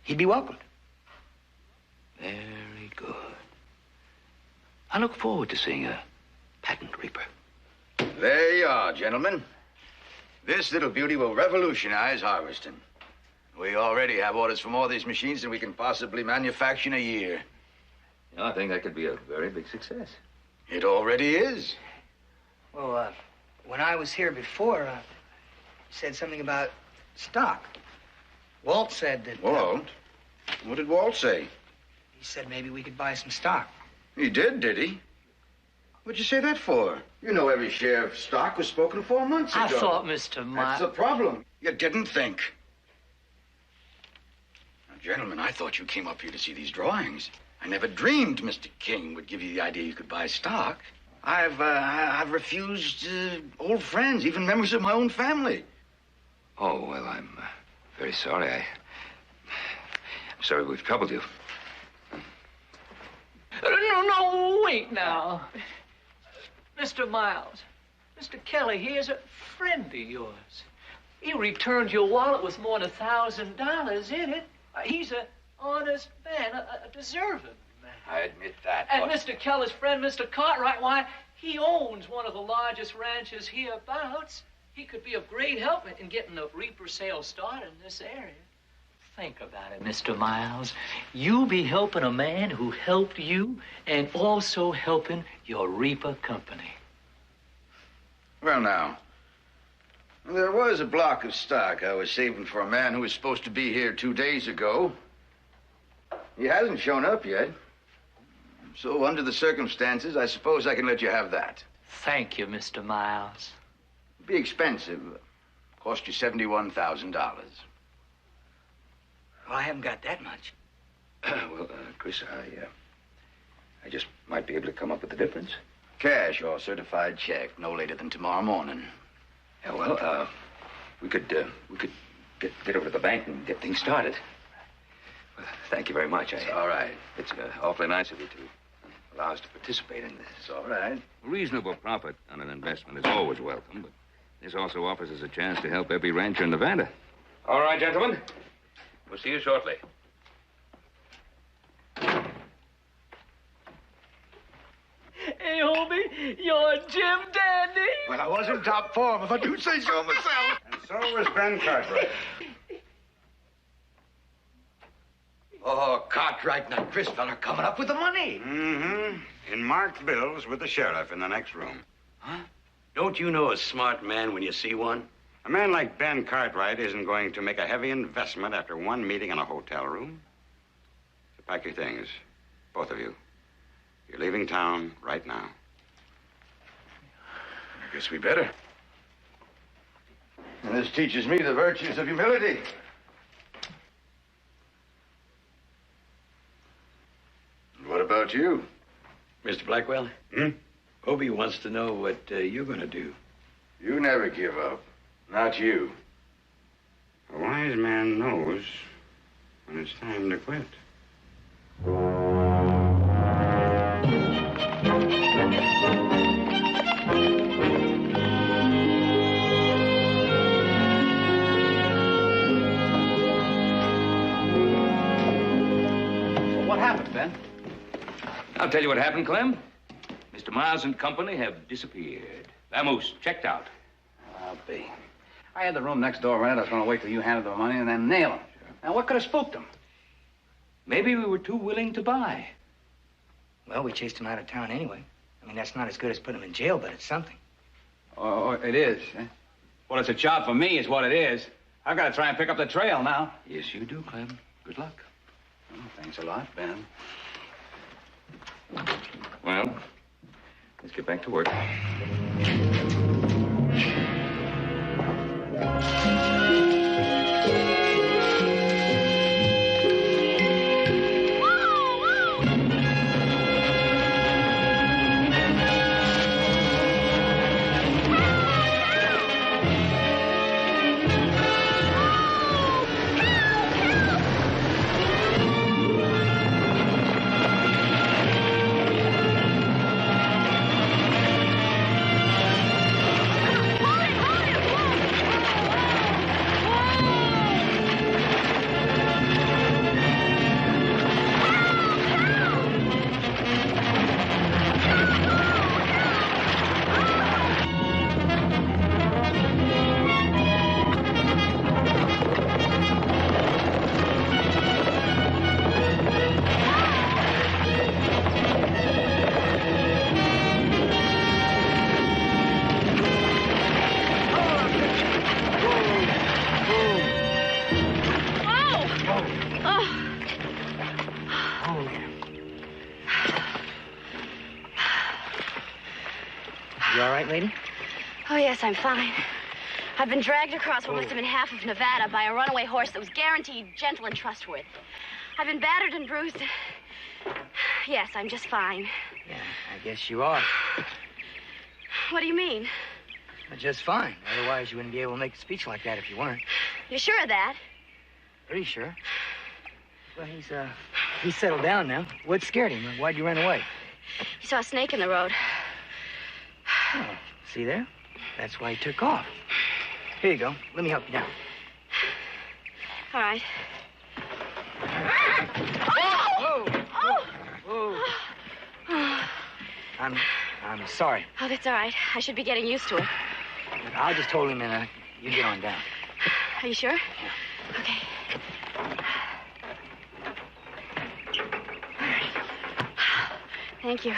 he'd be welcomed. Very good. I look forward to seeing a patent reaper. There you are, gentlemen. This little beauty will revolutionize harvesting. We already have orders for more of these machines than we can possibly manufacture in a year. I think that could be a very big success. It already is. Well, when I was here before, you said something about stock. Walt said that... Walt? What did Walt say? He said maybe we could buy some stock. He did he? What'd you say that for? You know every share of stock was spoken 4 months ago. I thought, Mr. That's the problem. You didn't think. Now, gentlemen, I thought you came up here to see these drawings. I never dreamed Mr. King would give you the idea you could buy stock. I've refused old friends, even members of my own family. Oh, well, I'm very sorry. I'm sorry we've troubled you. No, wait now. Mr. Miles, Mr. Kelly, he is a friend of yours. He returned your wallet with more than $1,000 in it. He's an honest man, a deserving man. I admit that. And Mr. Kelly's friend, Mr. Cartwright, why, he owns one of the largest ranches hereabouts. He could be of great help in getting the reaper sale started in this area. Think about it, Mr. Miles. You'll be helping a man who helped you and also helping your reaper company. Well, now, there was a block of stock I was saving for a man who was supposed to be here 2 days ago. He hasn't shown up yet. So, under the circumstances, I suppose I can let you have that. Thank you, Mr. Miles. It'd be expensive. Cost you $71,000. Well, I haven't got that much. Well, Chris, I just might be able to come up with the difference. Cash or certified check, no later than tomorrow morning. Yeah, well, we could get over to the bank and get things started. Well, thank you very much. It's all right. It's awfully nice of you to allow us to participate in this. It's all right. Reasonable profit on an investment is always welcome, but this also offers us a chance to help every rancher in Nevada. All right, gentlemen. We'll see you shortly. Hey, Hobie, you're Jim Dandy. Well, I was in top form, if I do say so myself. And so was Ben Cartwright. Oh, Cartwright and that Chris fella coming up with the money. Mm-hmm. In marked bills with the sheriff in the next room. Huh? Don't you know a smart man when you see one? A man like Ben Cartwright isn't going to make a heavy investment after one meeting in a hotel room. So pack your things, both of you. You're leaving town right now. I guess we better. And this teaches me the virtues of humility. And what about you? Mr. Blackwell? Hmm? Hobie wants to know what you're going to do. You never give up. Not you. A wise man knows when it's time to quit. What happened, Ben? I'll tell you what happened, Clem. Mr. Miles and company have disappeared. Vamoose, checked out. I'll be. I had the room next door rented. I was going to wait till you handed the money and then nail him. Now, what could have spooked him? Maybe we were too willing to buy. Well, we chased him out of town anyway. I mean, that's not as good as putting him in jail, but it's something. Oh, it is. Eh? Well, it's a job for me, is what it is. I've got to try and pick up the trail now. Yes, you do, Clem. Good luck. Oh, thanks a lot, Ben. Well, let's get back to work. You all right, lady? Oh, yes, I'm fine. I've been dragged across what must have been half of Nevada by a runaway horse that was guaranteed gentle and trustworthy. I've been battered and bruised. Yes, I'm just fine. Yeah, I guess you are. What do you mean? Just fine. Otherwise, you wouldn't be able to make a speech like that if you weren't. You sure of that? Pretty sure. Well, he's settled down now. What scared him? Why'd you run away? He saw a snake in the road. Oh, see there? That's why he took off. Here you go. Let me help you down. All right. Whoa! Whoa! I'm sorry. Oh, that's all right. I should be getting used to it. I'll just hold him and you get on down. Are you sure? Okay. Thank you.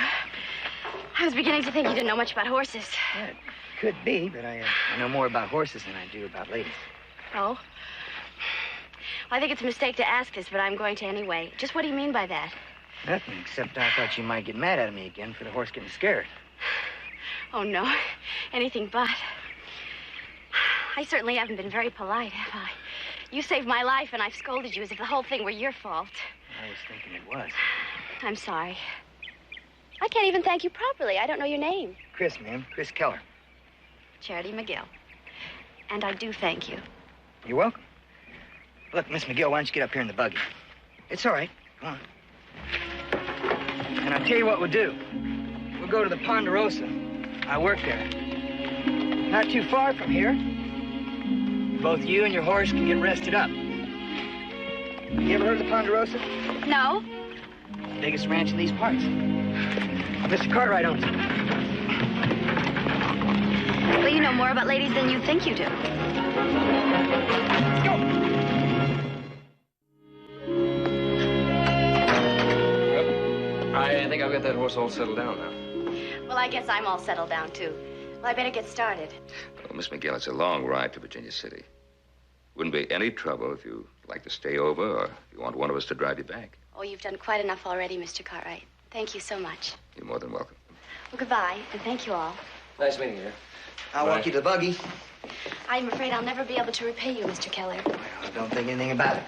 I was beginning to think you didn't know much about horses. Yeah, it could be, but I know more about horses than I do about ladies. Oh? Well, I think it's a mistake to ask this, but I'm going to anyway. Just what do you mean by that? Nothing, except I thought you might get mad at me again for the horse getting scared. Oh, no. Anything but. I certainly haven't been very polite, have I? You saved my life, and I've scolded you as if the whole thing were your fault. I was thinking it was. I'm sorry. I can't even thank you properly. I don't know your name. Chris, ma'am. Chris Keller. Charity McGill. And I do thank you. You're welcome. Look, Miss McGill, why don't you get up here in the buggy? It's all right. Come on. And I'll tell you what we'll do. We'll go to the Ponderosa. I work there. Not too far from here. Both you and your horse can get rested up. You ever heard of the Ponderosa? No. Biggest ranch in these parts. Mr. Cartwright owns it. Well, you know more about ladies than you think you do. Let's go. I think I've got that horse all settled down now. Well, I guess I'm all settled down, too. Well, I better get started. Well, Miss McGill, it's a long ride to Virginia City. Wouldn't be any trouble if you'd like to stay over or if you want one of us to drive you back. Oh, you've done quite enough already, Mr. Cartwright. Thank you so much. You're more than welcome. Well, goodbye, and thank you all. Nice meeting you. I'll walk you to the buggy. I'm afraid I'll never be able to repay you, Mr. Keller. Well, don't think anything about it.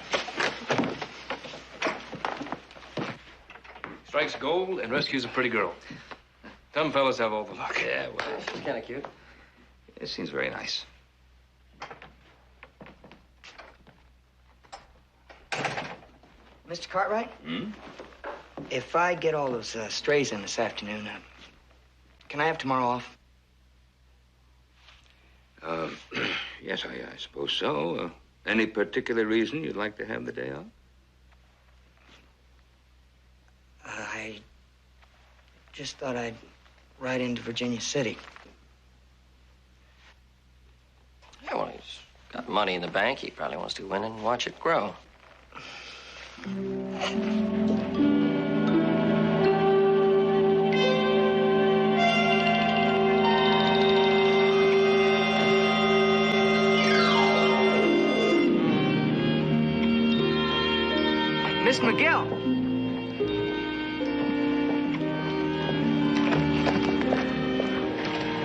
Strikes gold and rescues a pretty girl. Some fellas have all the luck. Yeah, well, She's kind of cute. it seems very nice. Mr. Cartwright? Hmm? If I get all those strays in this afternoon, can I have tomorrow off? Yes, I suppose so. Any particular reason you'd like to have the day off? I just thought I'd ride into Virginia City. Yeah, well, he's got money in the bank. He probably wants to go in and watch it grow. Miss McGill.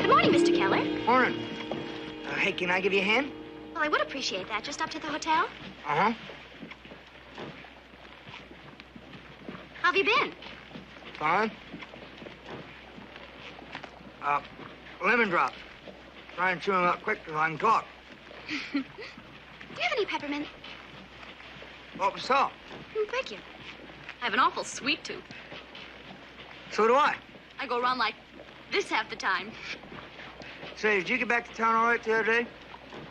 Good morning, Mr. Keller. Morning. Hey, can I give you a hand? Well, I would appreciate that. Just up to the hotel. Uh-huh. How have you been? Fine. Lemon drops. Try and chew them up quick so I can talk. Do you have any peppermint? What was so? Thank you. I have an awful sweet tooth. So do I. I go around like this half the time. Say, did you get back to town all right the other day?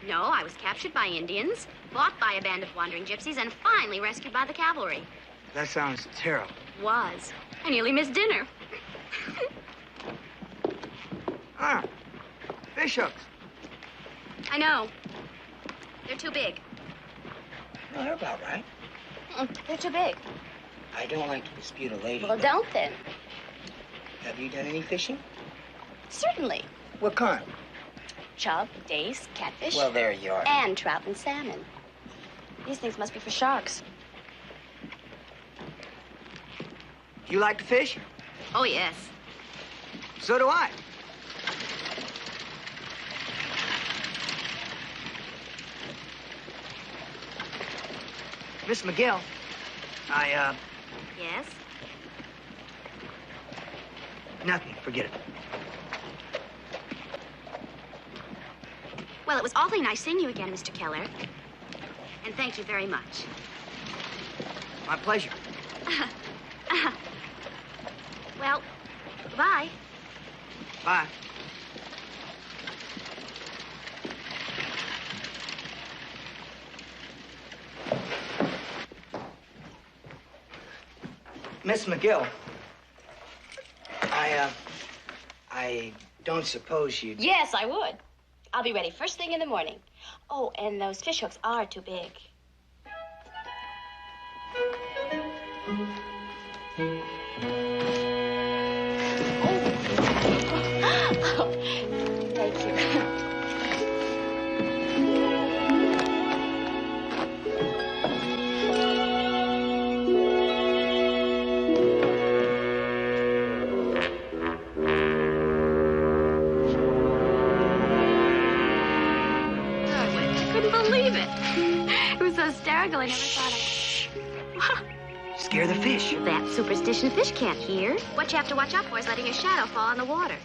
No, I was captured by Indians, bought by a band of wandering gypsies, and finally rescued by the cavalry. That sounds terrible. Was. I nearly missed dinner. Ah, fish hooks. I know. They're too big. No, they're about right. They're too big. I don't like to dispute a lady. Well, but don't then. Have you done any fishing? Certainly. What kind? Chub, dace, catfish. Well, there you are. And trout and salmon. These things must be for sharks. You like to fish? Oh, yes. So do I. Miss McGill, Yes? Nothing. Forget it. Well, it was awfully nice seeing you again, Mr. Keller. And thank you very much. My pleasure. Well, goodbye. Bye. Miss McGill, I don't suppose you'd... Yes, I would. I'll be ready first thing in the morning. Oh, and those fish hooks are too big. Oh, thank you. Believe it. It was so hysterical, I never thought of... Scare the fish. That superstition a fish can't hear. What you have to watch out for is letting your shadow fall in the water.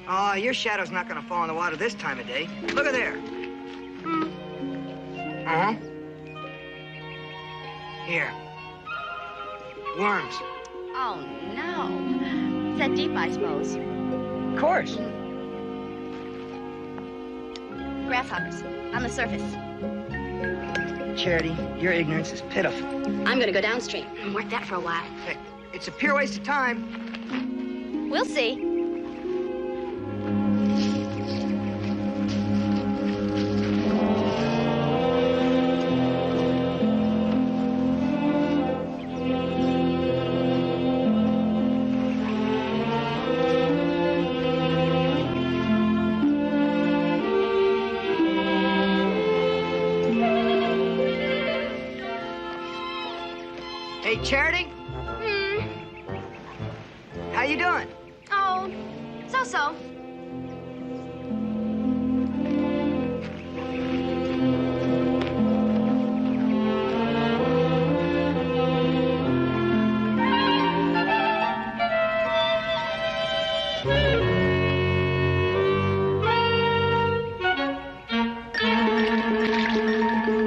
Oh, your shadow's not gonna fall in the water this time of day. Look at there. Uh-huh. Here. Worms. Oh, no. It's that deep, I suppose. Of course. Grasshoppers on the surface. Charity, your ignorance is pitiful. I'm gonna go downstream and work that for a while. Hey, it's a pure waste of time. We'll see. Hey, Charity? How you doing? Oh, so-so.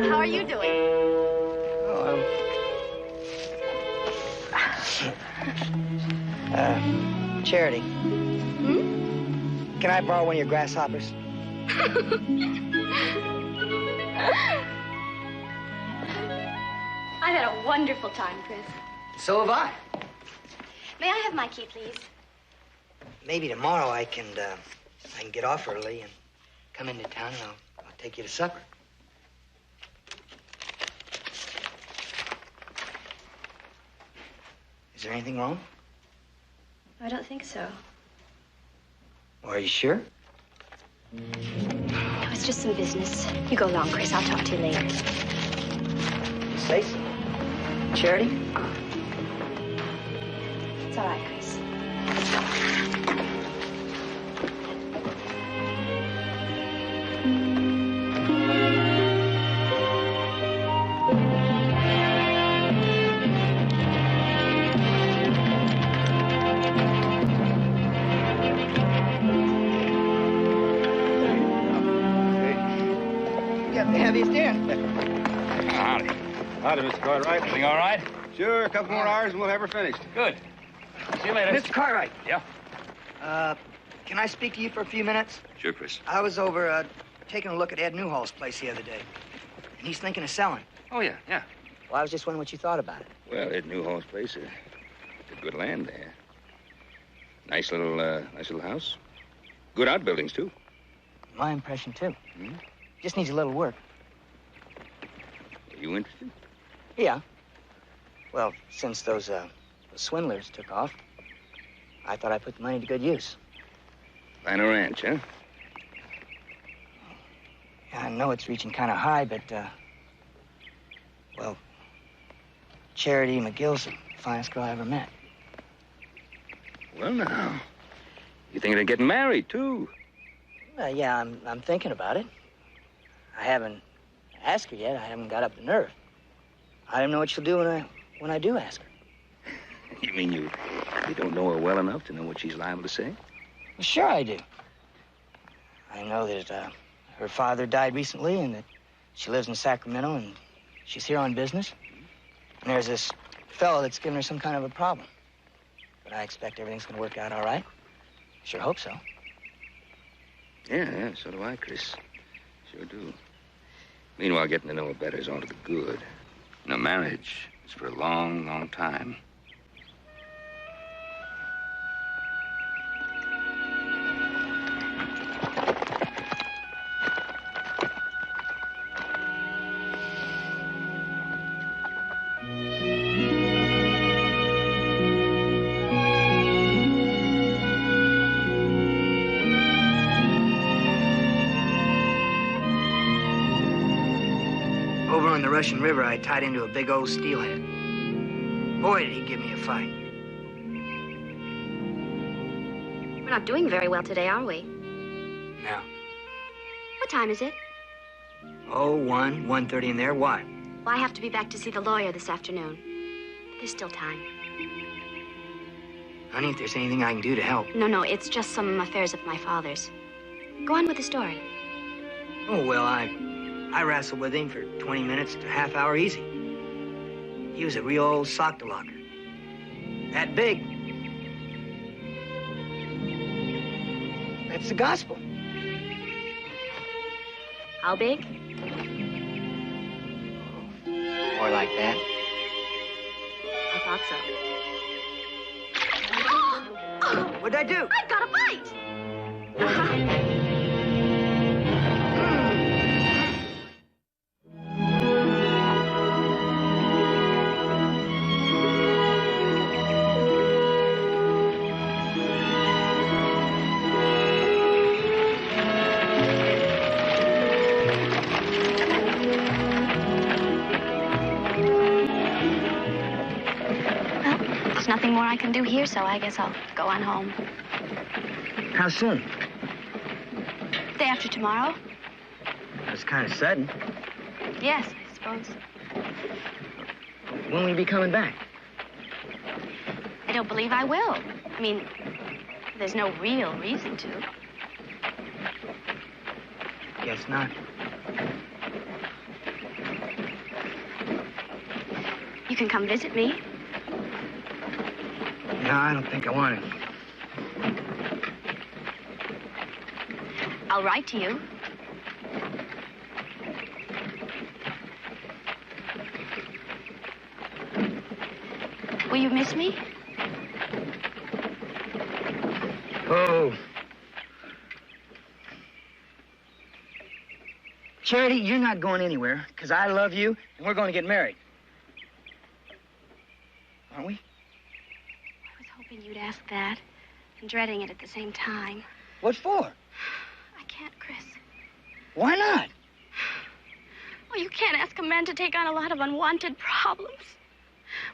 How are you doing? Charity. Can I borrow one of your grasshoppers? I've had a wonderful time, Chris. So have I. May I have my key, please? Maybe tomorrow I can get off early and come into town and I'll take you to supper. Is there anything wrong? I don't think so. Are you sure? It was just some business. You go along, Chris. I'll talk to you later. You say so. Charity? It's all right, Chris. The heaviest in. Howdy. Howdy, Mr. Cartwright. Everything all right? Sure, a couple more hours and we'll have her finished. Good. See you later. Mr. Cartwright. Yeah? Can I speak to you for a few minutes? Sure, Chris. I was over taking a look at Ed Newhall's place the other day. And he's thinking of selling. Oh, yeah. Well, I was just wondering what you thought about it. Well, Ed Newhall's place is good land there. Nice little house. Good outbuildings, too. My impression, too. Just needs a little work. Are you interested? Yeah. Well, since those swindlers took off, I thought I'd put the money to good use. Buying a ranch, huh? Yeah, I know it's reaching kind of high, but, well, Charity McGill's the finest girl I ever met. Well, now, you thinking of getting married, too? Yeah, I'm thinking about it. I haven't asked her yet. I haven't got up the nerve. I don't know what she'll do when I do ask her. You mean you don't know her well enough to know what she's liable to say? Well, sure I do. I know that her father died recently and that she lives in Sacramento and she's here on business. And there's this fellow that's given her some kind of a problem. But I expect everything's going to work out all right. Sure hope so. Yeah, so do I, Chris. Sure do. Meanwhile, getting to know her better is all to the good. Now, marriage is for a long, long time. Russian River, I tied into a big old steelhead. Boy, did he give me a fight. We're not doing very well today, are we? No. What time is it? Oh, 1:30 in there. Why? Well, I have to be back to see the lawyer this afternoon. But there's still time. Honey, if there's anything I can do to help. No, it's just some affairs of my father's. Go on with the story. Oh, well, I wrestled with him for 20 minutes to a half hour easy. He was a real old sock-to-locker. That big. That's the gospel. How big? More like that. I thought so. What'd I do? I got a bite! There's nothing more I can do here, so I guess I'll go on home. How soon? Day after tomorrow? That's kind of sudden. Yes, I suppose. When will you be coming back? I don't believe I will. I mean, there's no real reason to. Guess not. You can come visit me. No, I don't think I want to. I'll write to you. Will you miss me? Oh. Charity, you're not going anywhere, because I love you, and we're going to get married. Aren't we? I was hoping you'd ask that, and dreading it at the same time. What for? I can't, Chris. Why not? Well, you can't ask a man to take on a lot of unwanted problems.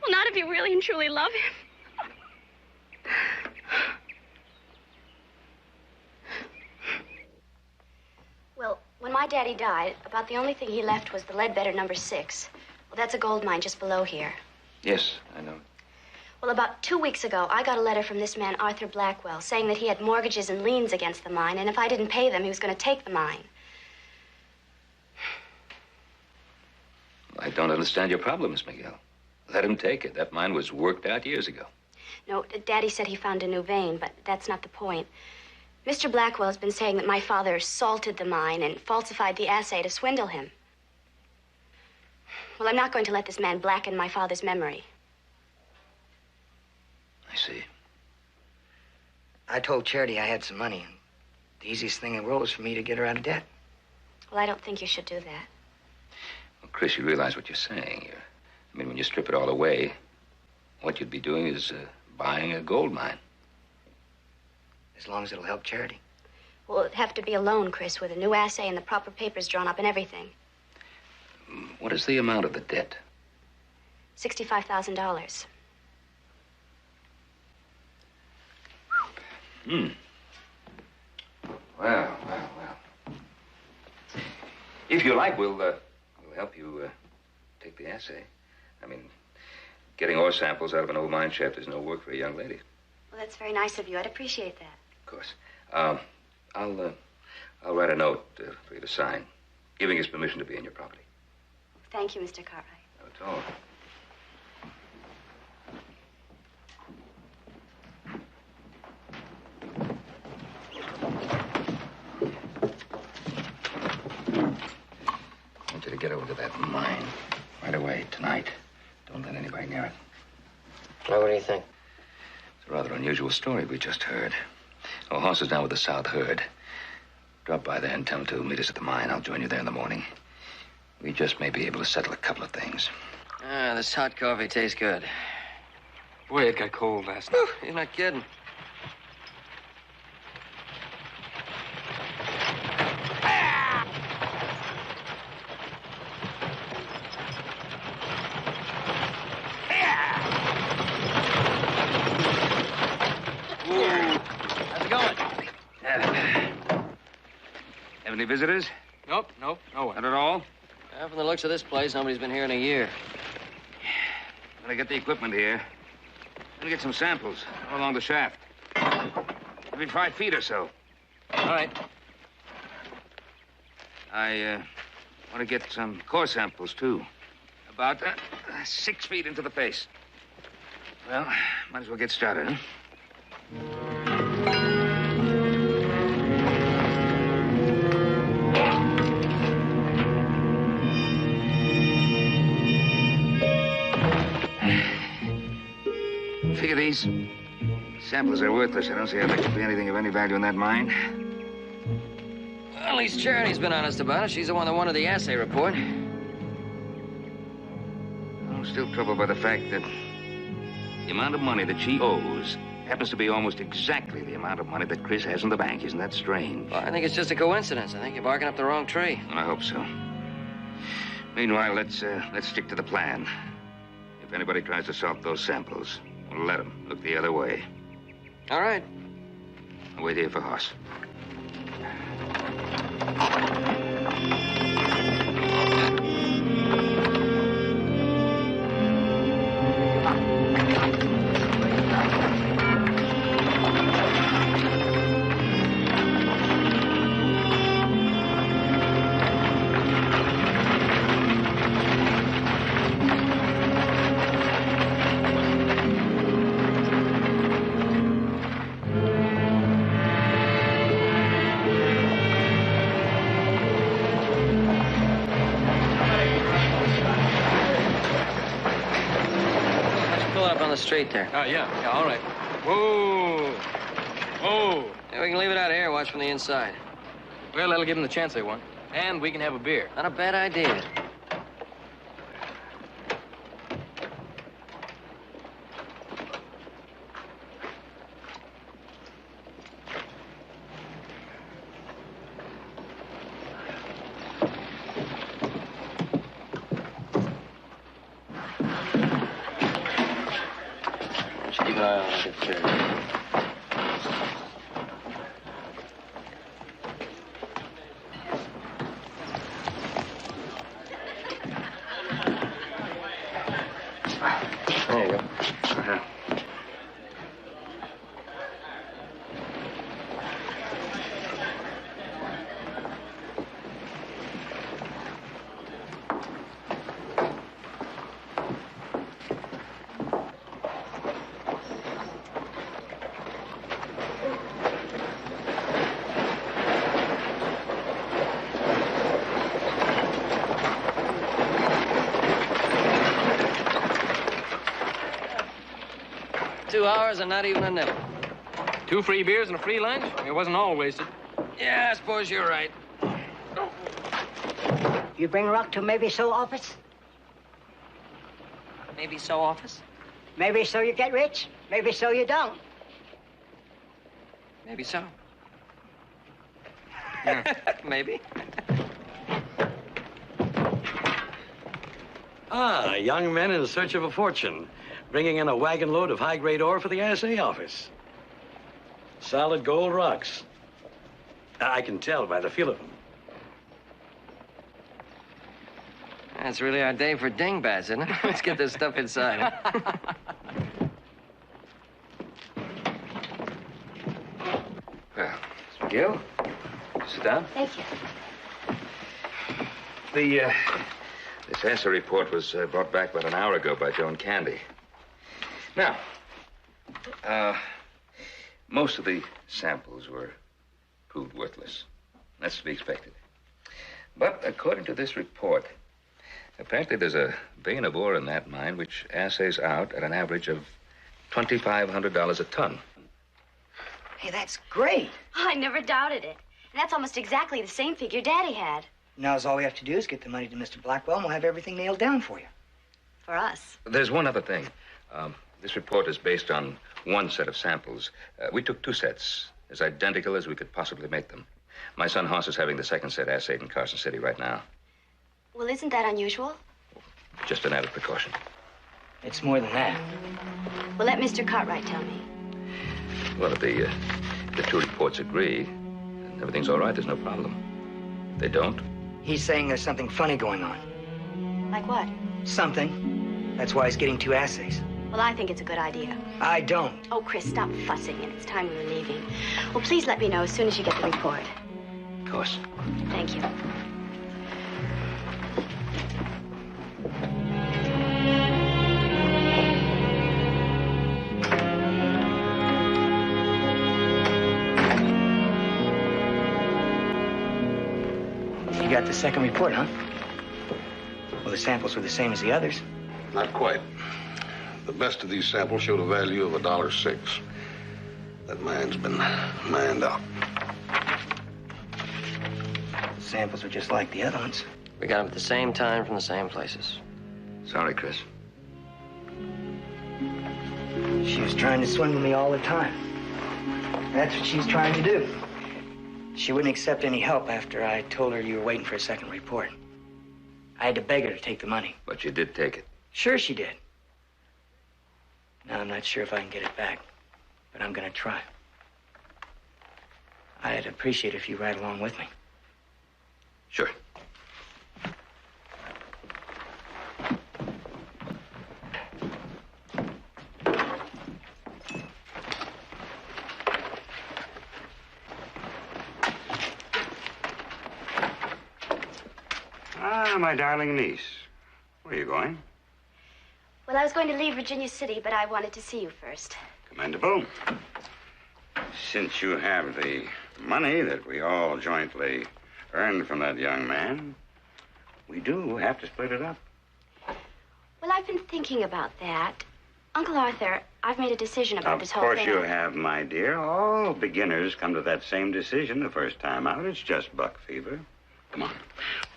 Well, not if you really and truly love him. Well, when my daddy died, about the only thing he left was the Ledbetter number 6. Well, that's a gold mine just below here. Yes, I know. Well, about 2 weeks ago, I got a letter from this man, Arthur Blackwell, saying that he had mortgages and liens against the mine, and if I didn't pay them, he was going to take the mine. I don't understand your problems, Miguel. Let him take it. That mine was worked out years ago. No, Daddy said he found a new vein, but that's not the point. Mr. Blackwell's been saying that my father salted the mine and falsified the assay to swindle him. Well, I'm not going to let this man blacken my father's memory. I see. I told Charity I had some money, and the easiest thing in the world was for me to get her out of debt. Well, I don't think you should do that. Well, Chris, you realize what you're saying. I mean, when you strip it all away, what you'd be doing is buying a gold mine. As long as it'll help Charity. Well, it'd have to be a loan, Chris, with a new assay and the proper papers drawn up and everything. What is the amount of the debt? $65,000. Well. If you like, we'll help you take the assay. I mean, getting ore samples out of an old mine shaft is no work for a young lady. Well, that's very nice of you. I'd appreciate that. Of course. I'll write a note for you to sign, giving us permission to be in your property. Thank you, Mr. Cartwright. Not at all. I want you to get over to that mine right away tonight. Don't let anybody near it. Well, what do you think? It's a rather unusual story we just heard. Our horse is down with the south herd. Drop by there and tell him to meet us at the mine. I'll join you there in the morning. We just may be able to settle a couple of things. This hot coffee tastes good. Boy, it got cold last night. You're not kidding. Have any visitors? Nope, no one. Not at all? From the looks of this place, nobody's been here in a year. I'm gonna get the equipment here. I'm gonna get some samples all along the shaft. Maybe 5 feet or so. All right. I want to get some core samples, too. About 6 feet into the face. Well, might as well get started, huh? Figure these samples are worthless. I don't see how there could be anything of any value in that mine. Well, at least Charity's been honest about it. She's the one that wanted the assay report. I'm still troubled by the fact that the amount of money that she owes happens to be almost exactly the amount of money that Chris has in the bank. Isn't that strange? Well, I think it's just a coincidence. I think you're barking up the wrong tree. I hope so. Meanwhile, let's stick to the plan. If anybody tries to solve those samples, we'll let them look the other way. All right. I'll wait here for Hoss. Straight there. Yeah, all right. Whoa. Whoa. Yeah, we can leave it out here, watch from the inside. Well, that'll give them the chance they want. And we can have a beer. Not a bad idea. There you go. $2 and not even a nickel. 2 free beers and a free lunch? It wasn't all wasted. Yeah, I suppose you're right. You bring rock to maybe so office? Maybe so, office? Maybe so you get rich, maybe so you don't. Maybe so. Yeah. Maybe. Young men in search of a fortune, bringing in a wagon load of high-grade ore for the assay office. Solid gold rocks. I can tell by the feel of them. That's really our day for dingbats, isn't it? Let's get this stuff inside. Well, Miss McGill, sit down. Thank you. This assay report was brought back about an hour ago by Joan Candy. Now, most of the samples were proved worthless. That's to be expected. But according to this report, apparently there's a vein of ore in that mine which assays out at an average of $2,500 a ton. Hey, that's great. Oh, I never doubted it. And that's almost exactly the same figure Daddy had. Now, all we have to do is get the money to Mr. Blackwell, and we'll have everything nailed down for you. For us. There's one other thing. This report is based on one set of samples. We took 2 sets, as identical as we could possibly make them. My son Hoss is having the second set assayed in Carson City right now. Well, isn't that unusual? Just an added precaution. It's more than that. Well, let Mr. Cartwright tell me. Well, if the 2 reports agree, and everything's all right, there's no problem. They don't? He's saying there's something funny going on. Like what? Something. That's why he's getting 2 assays. Well, I think it's a good idea. I don't. Oh, Chris, stop fussing, and it's time we were leaving. Well, please let me know as soon as you get the report. Of course. Thank you. You got the second report, huh? Well, the samples were the same as the others. Not quite. The best of these samples showed a value of $1.06. That man's been manned up. The samples were just like the other ones. We got them at the same time from the same places. Sorry, Chris. She was trying to swindle me all the time. That's what she's trying to do. She wouldn't accept any help after I told her you were waiting for a second report. I had to beg her to take the money. But you did take it. Sure she did. Now, I'm not sure if I can get it back, but I'm going to try. I'd appreciate it if you ride along with me. Sure. Ah, my darling niece. Where are you going? Well, I was going to leave Virginia City, but I wanted to see you first. Commendable. Since you have the money that we all jointly earned from that young man, we do have to split it up. Well, I've been thinking about that. Uncle Arthur, I've made a decision about this whole thing. Of course you have, my dear. All beginners come to that same decision the first time out. It's just buck fever. Come on.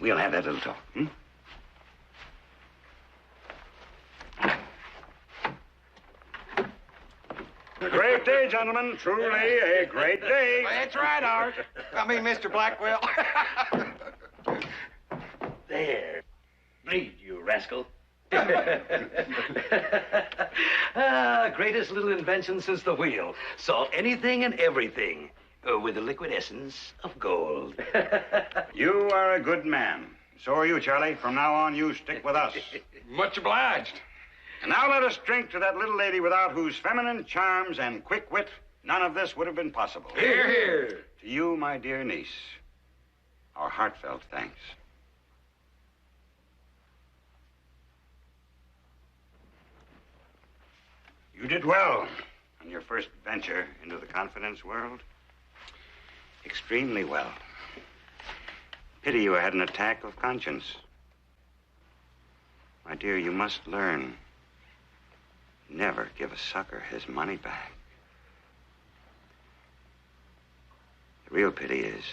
We'll have that little talk, hmm? A great day, gentlemen. Truly a great day. That's right, Art. I mean, Mr. Blackwell. There. Breathe, you rascal. Greatest little invention since the wheel. Solve anything and everything with the liquid essence of gold. You are a good man. So are you, Charlie. From now on, you stick with us. Much obliged. And now let us drink to that little lady without whose feminine charms and quick wit none of this would have been possible. Hear, hear. To you, my dear niece, our heartfelt thanks. You did well on your first venture into the confidence world. Extremely well. Pity you had an attack of conscience. My dear, you must learn. Never give a sucker his money back. The real pity is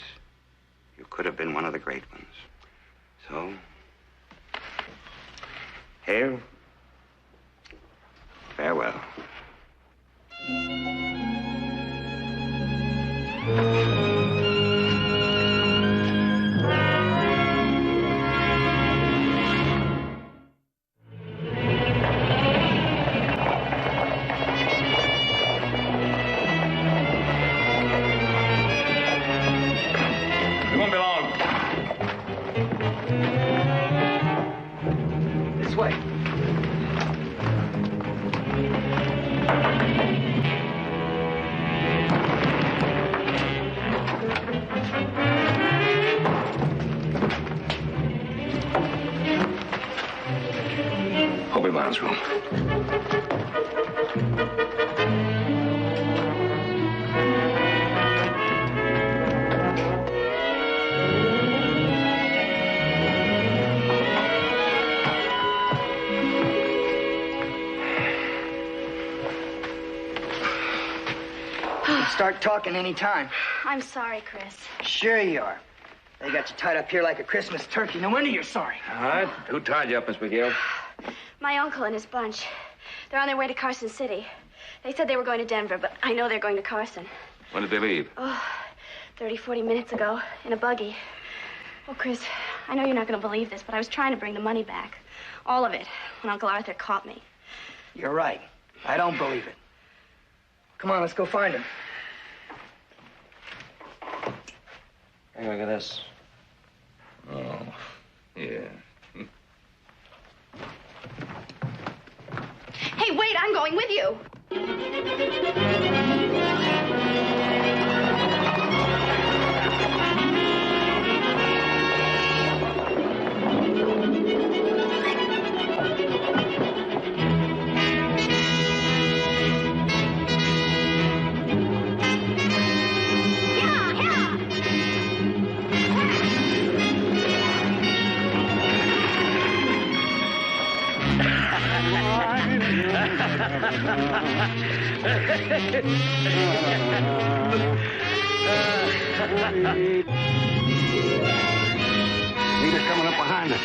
you could have been one of the great ones. So, hail, farewell. It won't be long. This way. Obi-Wan's room. Start talking any time. I'm sorry, Chris. Sure you are. They got you tied up here like a Christmas turkey. No wonder you're sorry. All right. Who tied you up, Miss McGill? My uncle and his bunch. They're on their way to Carson City. They said they were going to Denver, but I know they're going to Carson. When did they leave? Oh, 30, 40 minutes ago in a buggy. Oh, Chris, I know you're not going to believe this, but I was trying to bring the money back. All of it, when Uncle Arthur caught me. You're right. I don't believe it. Come on, let's go find him. Hey, look at this. Oh, yeah. Hey, wait, I'm going with you. Nita's coming up behind us.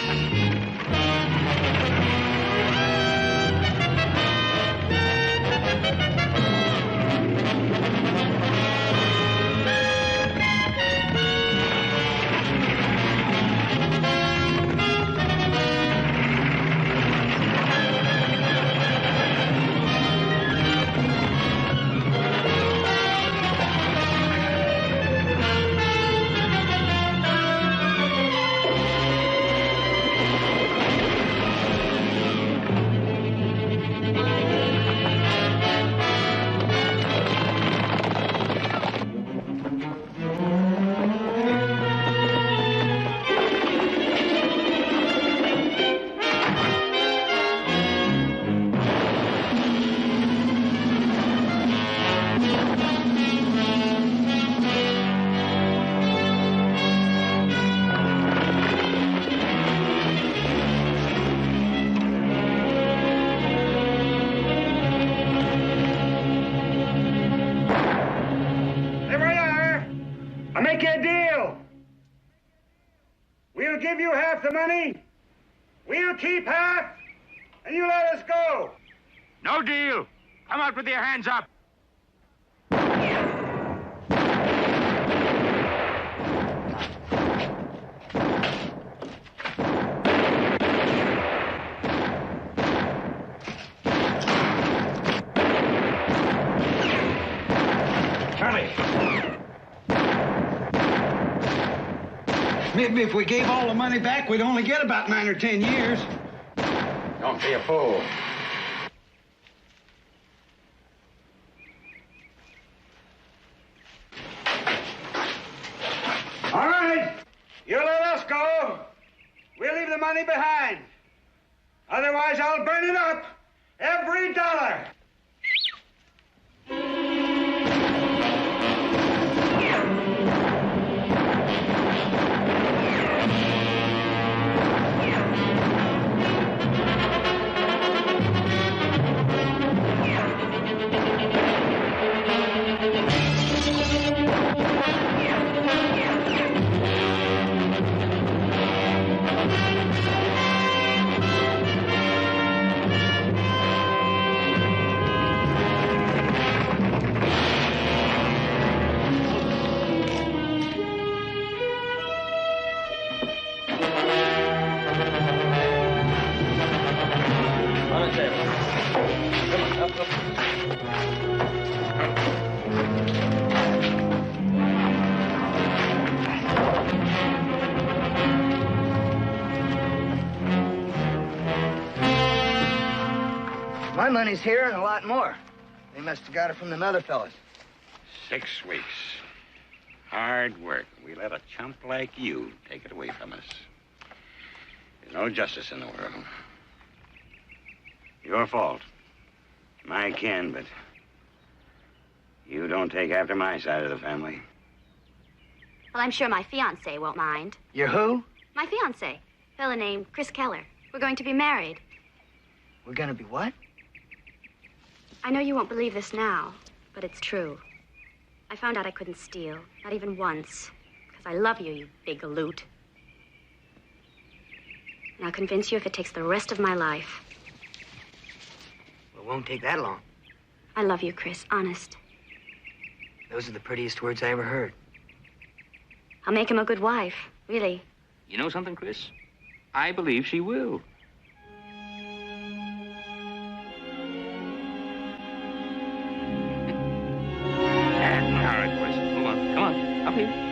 There we are. I'll make you a deal. We'll give you half the money. We'll keep half, and you let us go. No deal. Come out with your hands up. Charlie. Maybe if we gave all the money back, we'd only get about 9 or 10 years. Don't be a fool. All right. You let us go. We'll leave the money behind. Otherwise, I'll burn it up. Every dollar. On the table. Come on, up. My money's here and a lot more. They must have got it from them other fellas. 6 weeks. Hard work. We let a chump like you take it away from us. There's no justice in the world. Your fault. My kin, but you don't take after my side of the family. Well, I'm sure my fiancé won't mind. You're who? My fiancé, a fella named Chris Keller. We're going to be married. We're gonna be what? I know you won't believe this now, but it's true. I found out I couldn't steal, not even once, because I love you, you big loot. And I'll convince you if it takes the rest of my life. Well, it won't take that long. I love you, Chris, honest. Those are the prettiest words I ever heard. I'll make him a good wife, really. You know something, Chris? I believe she will. All right, boys. Come on, up here.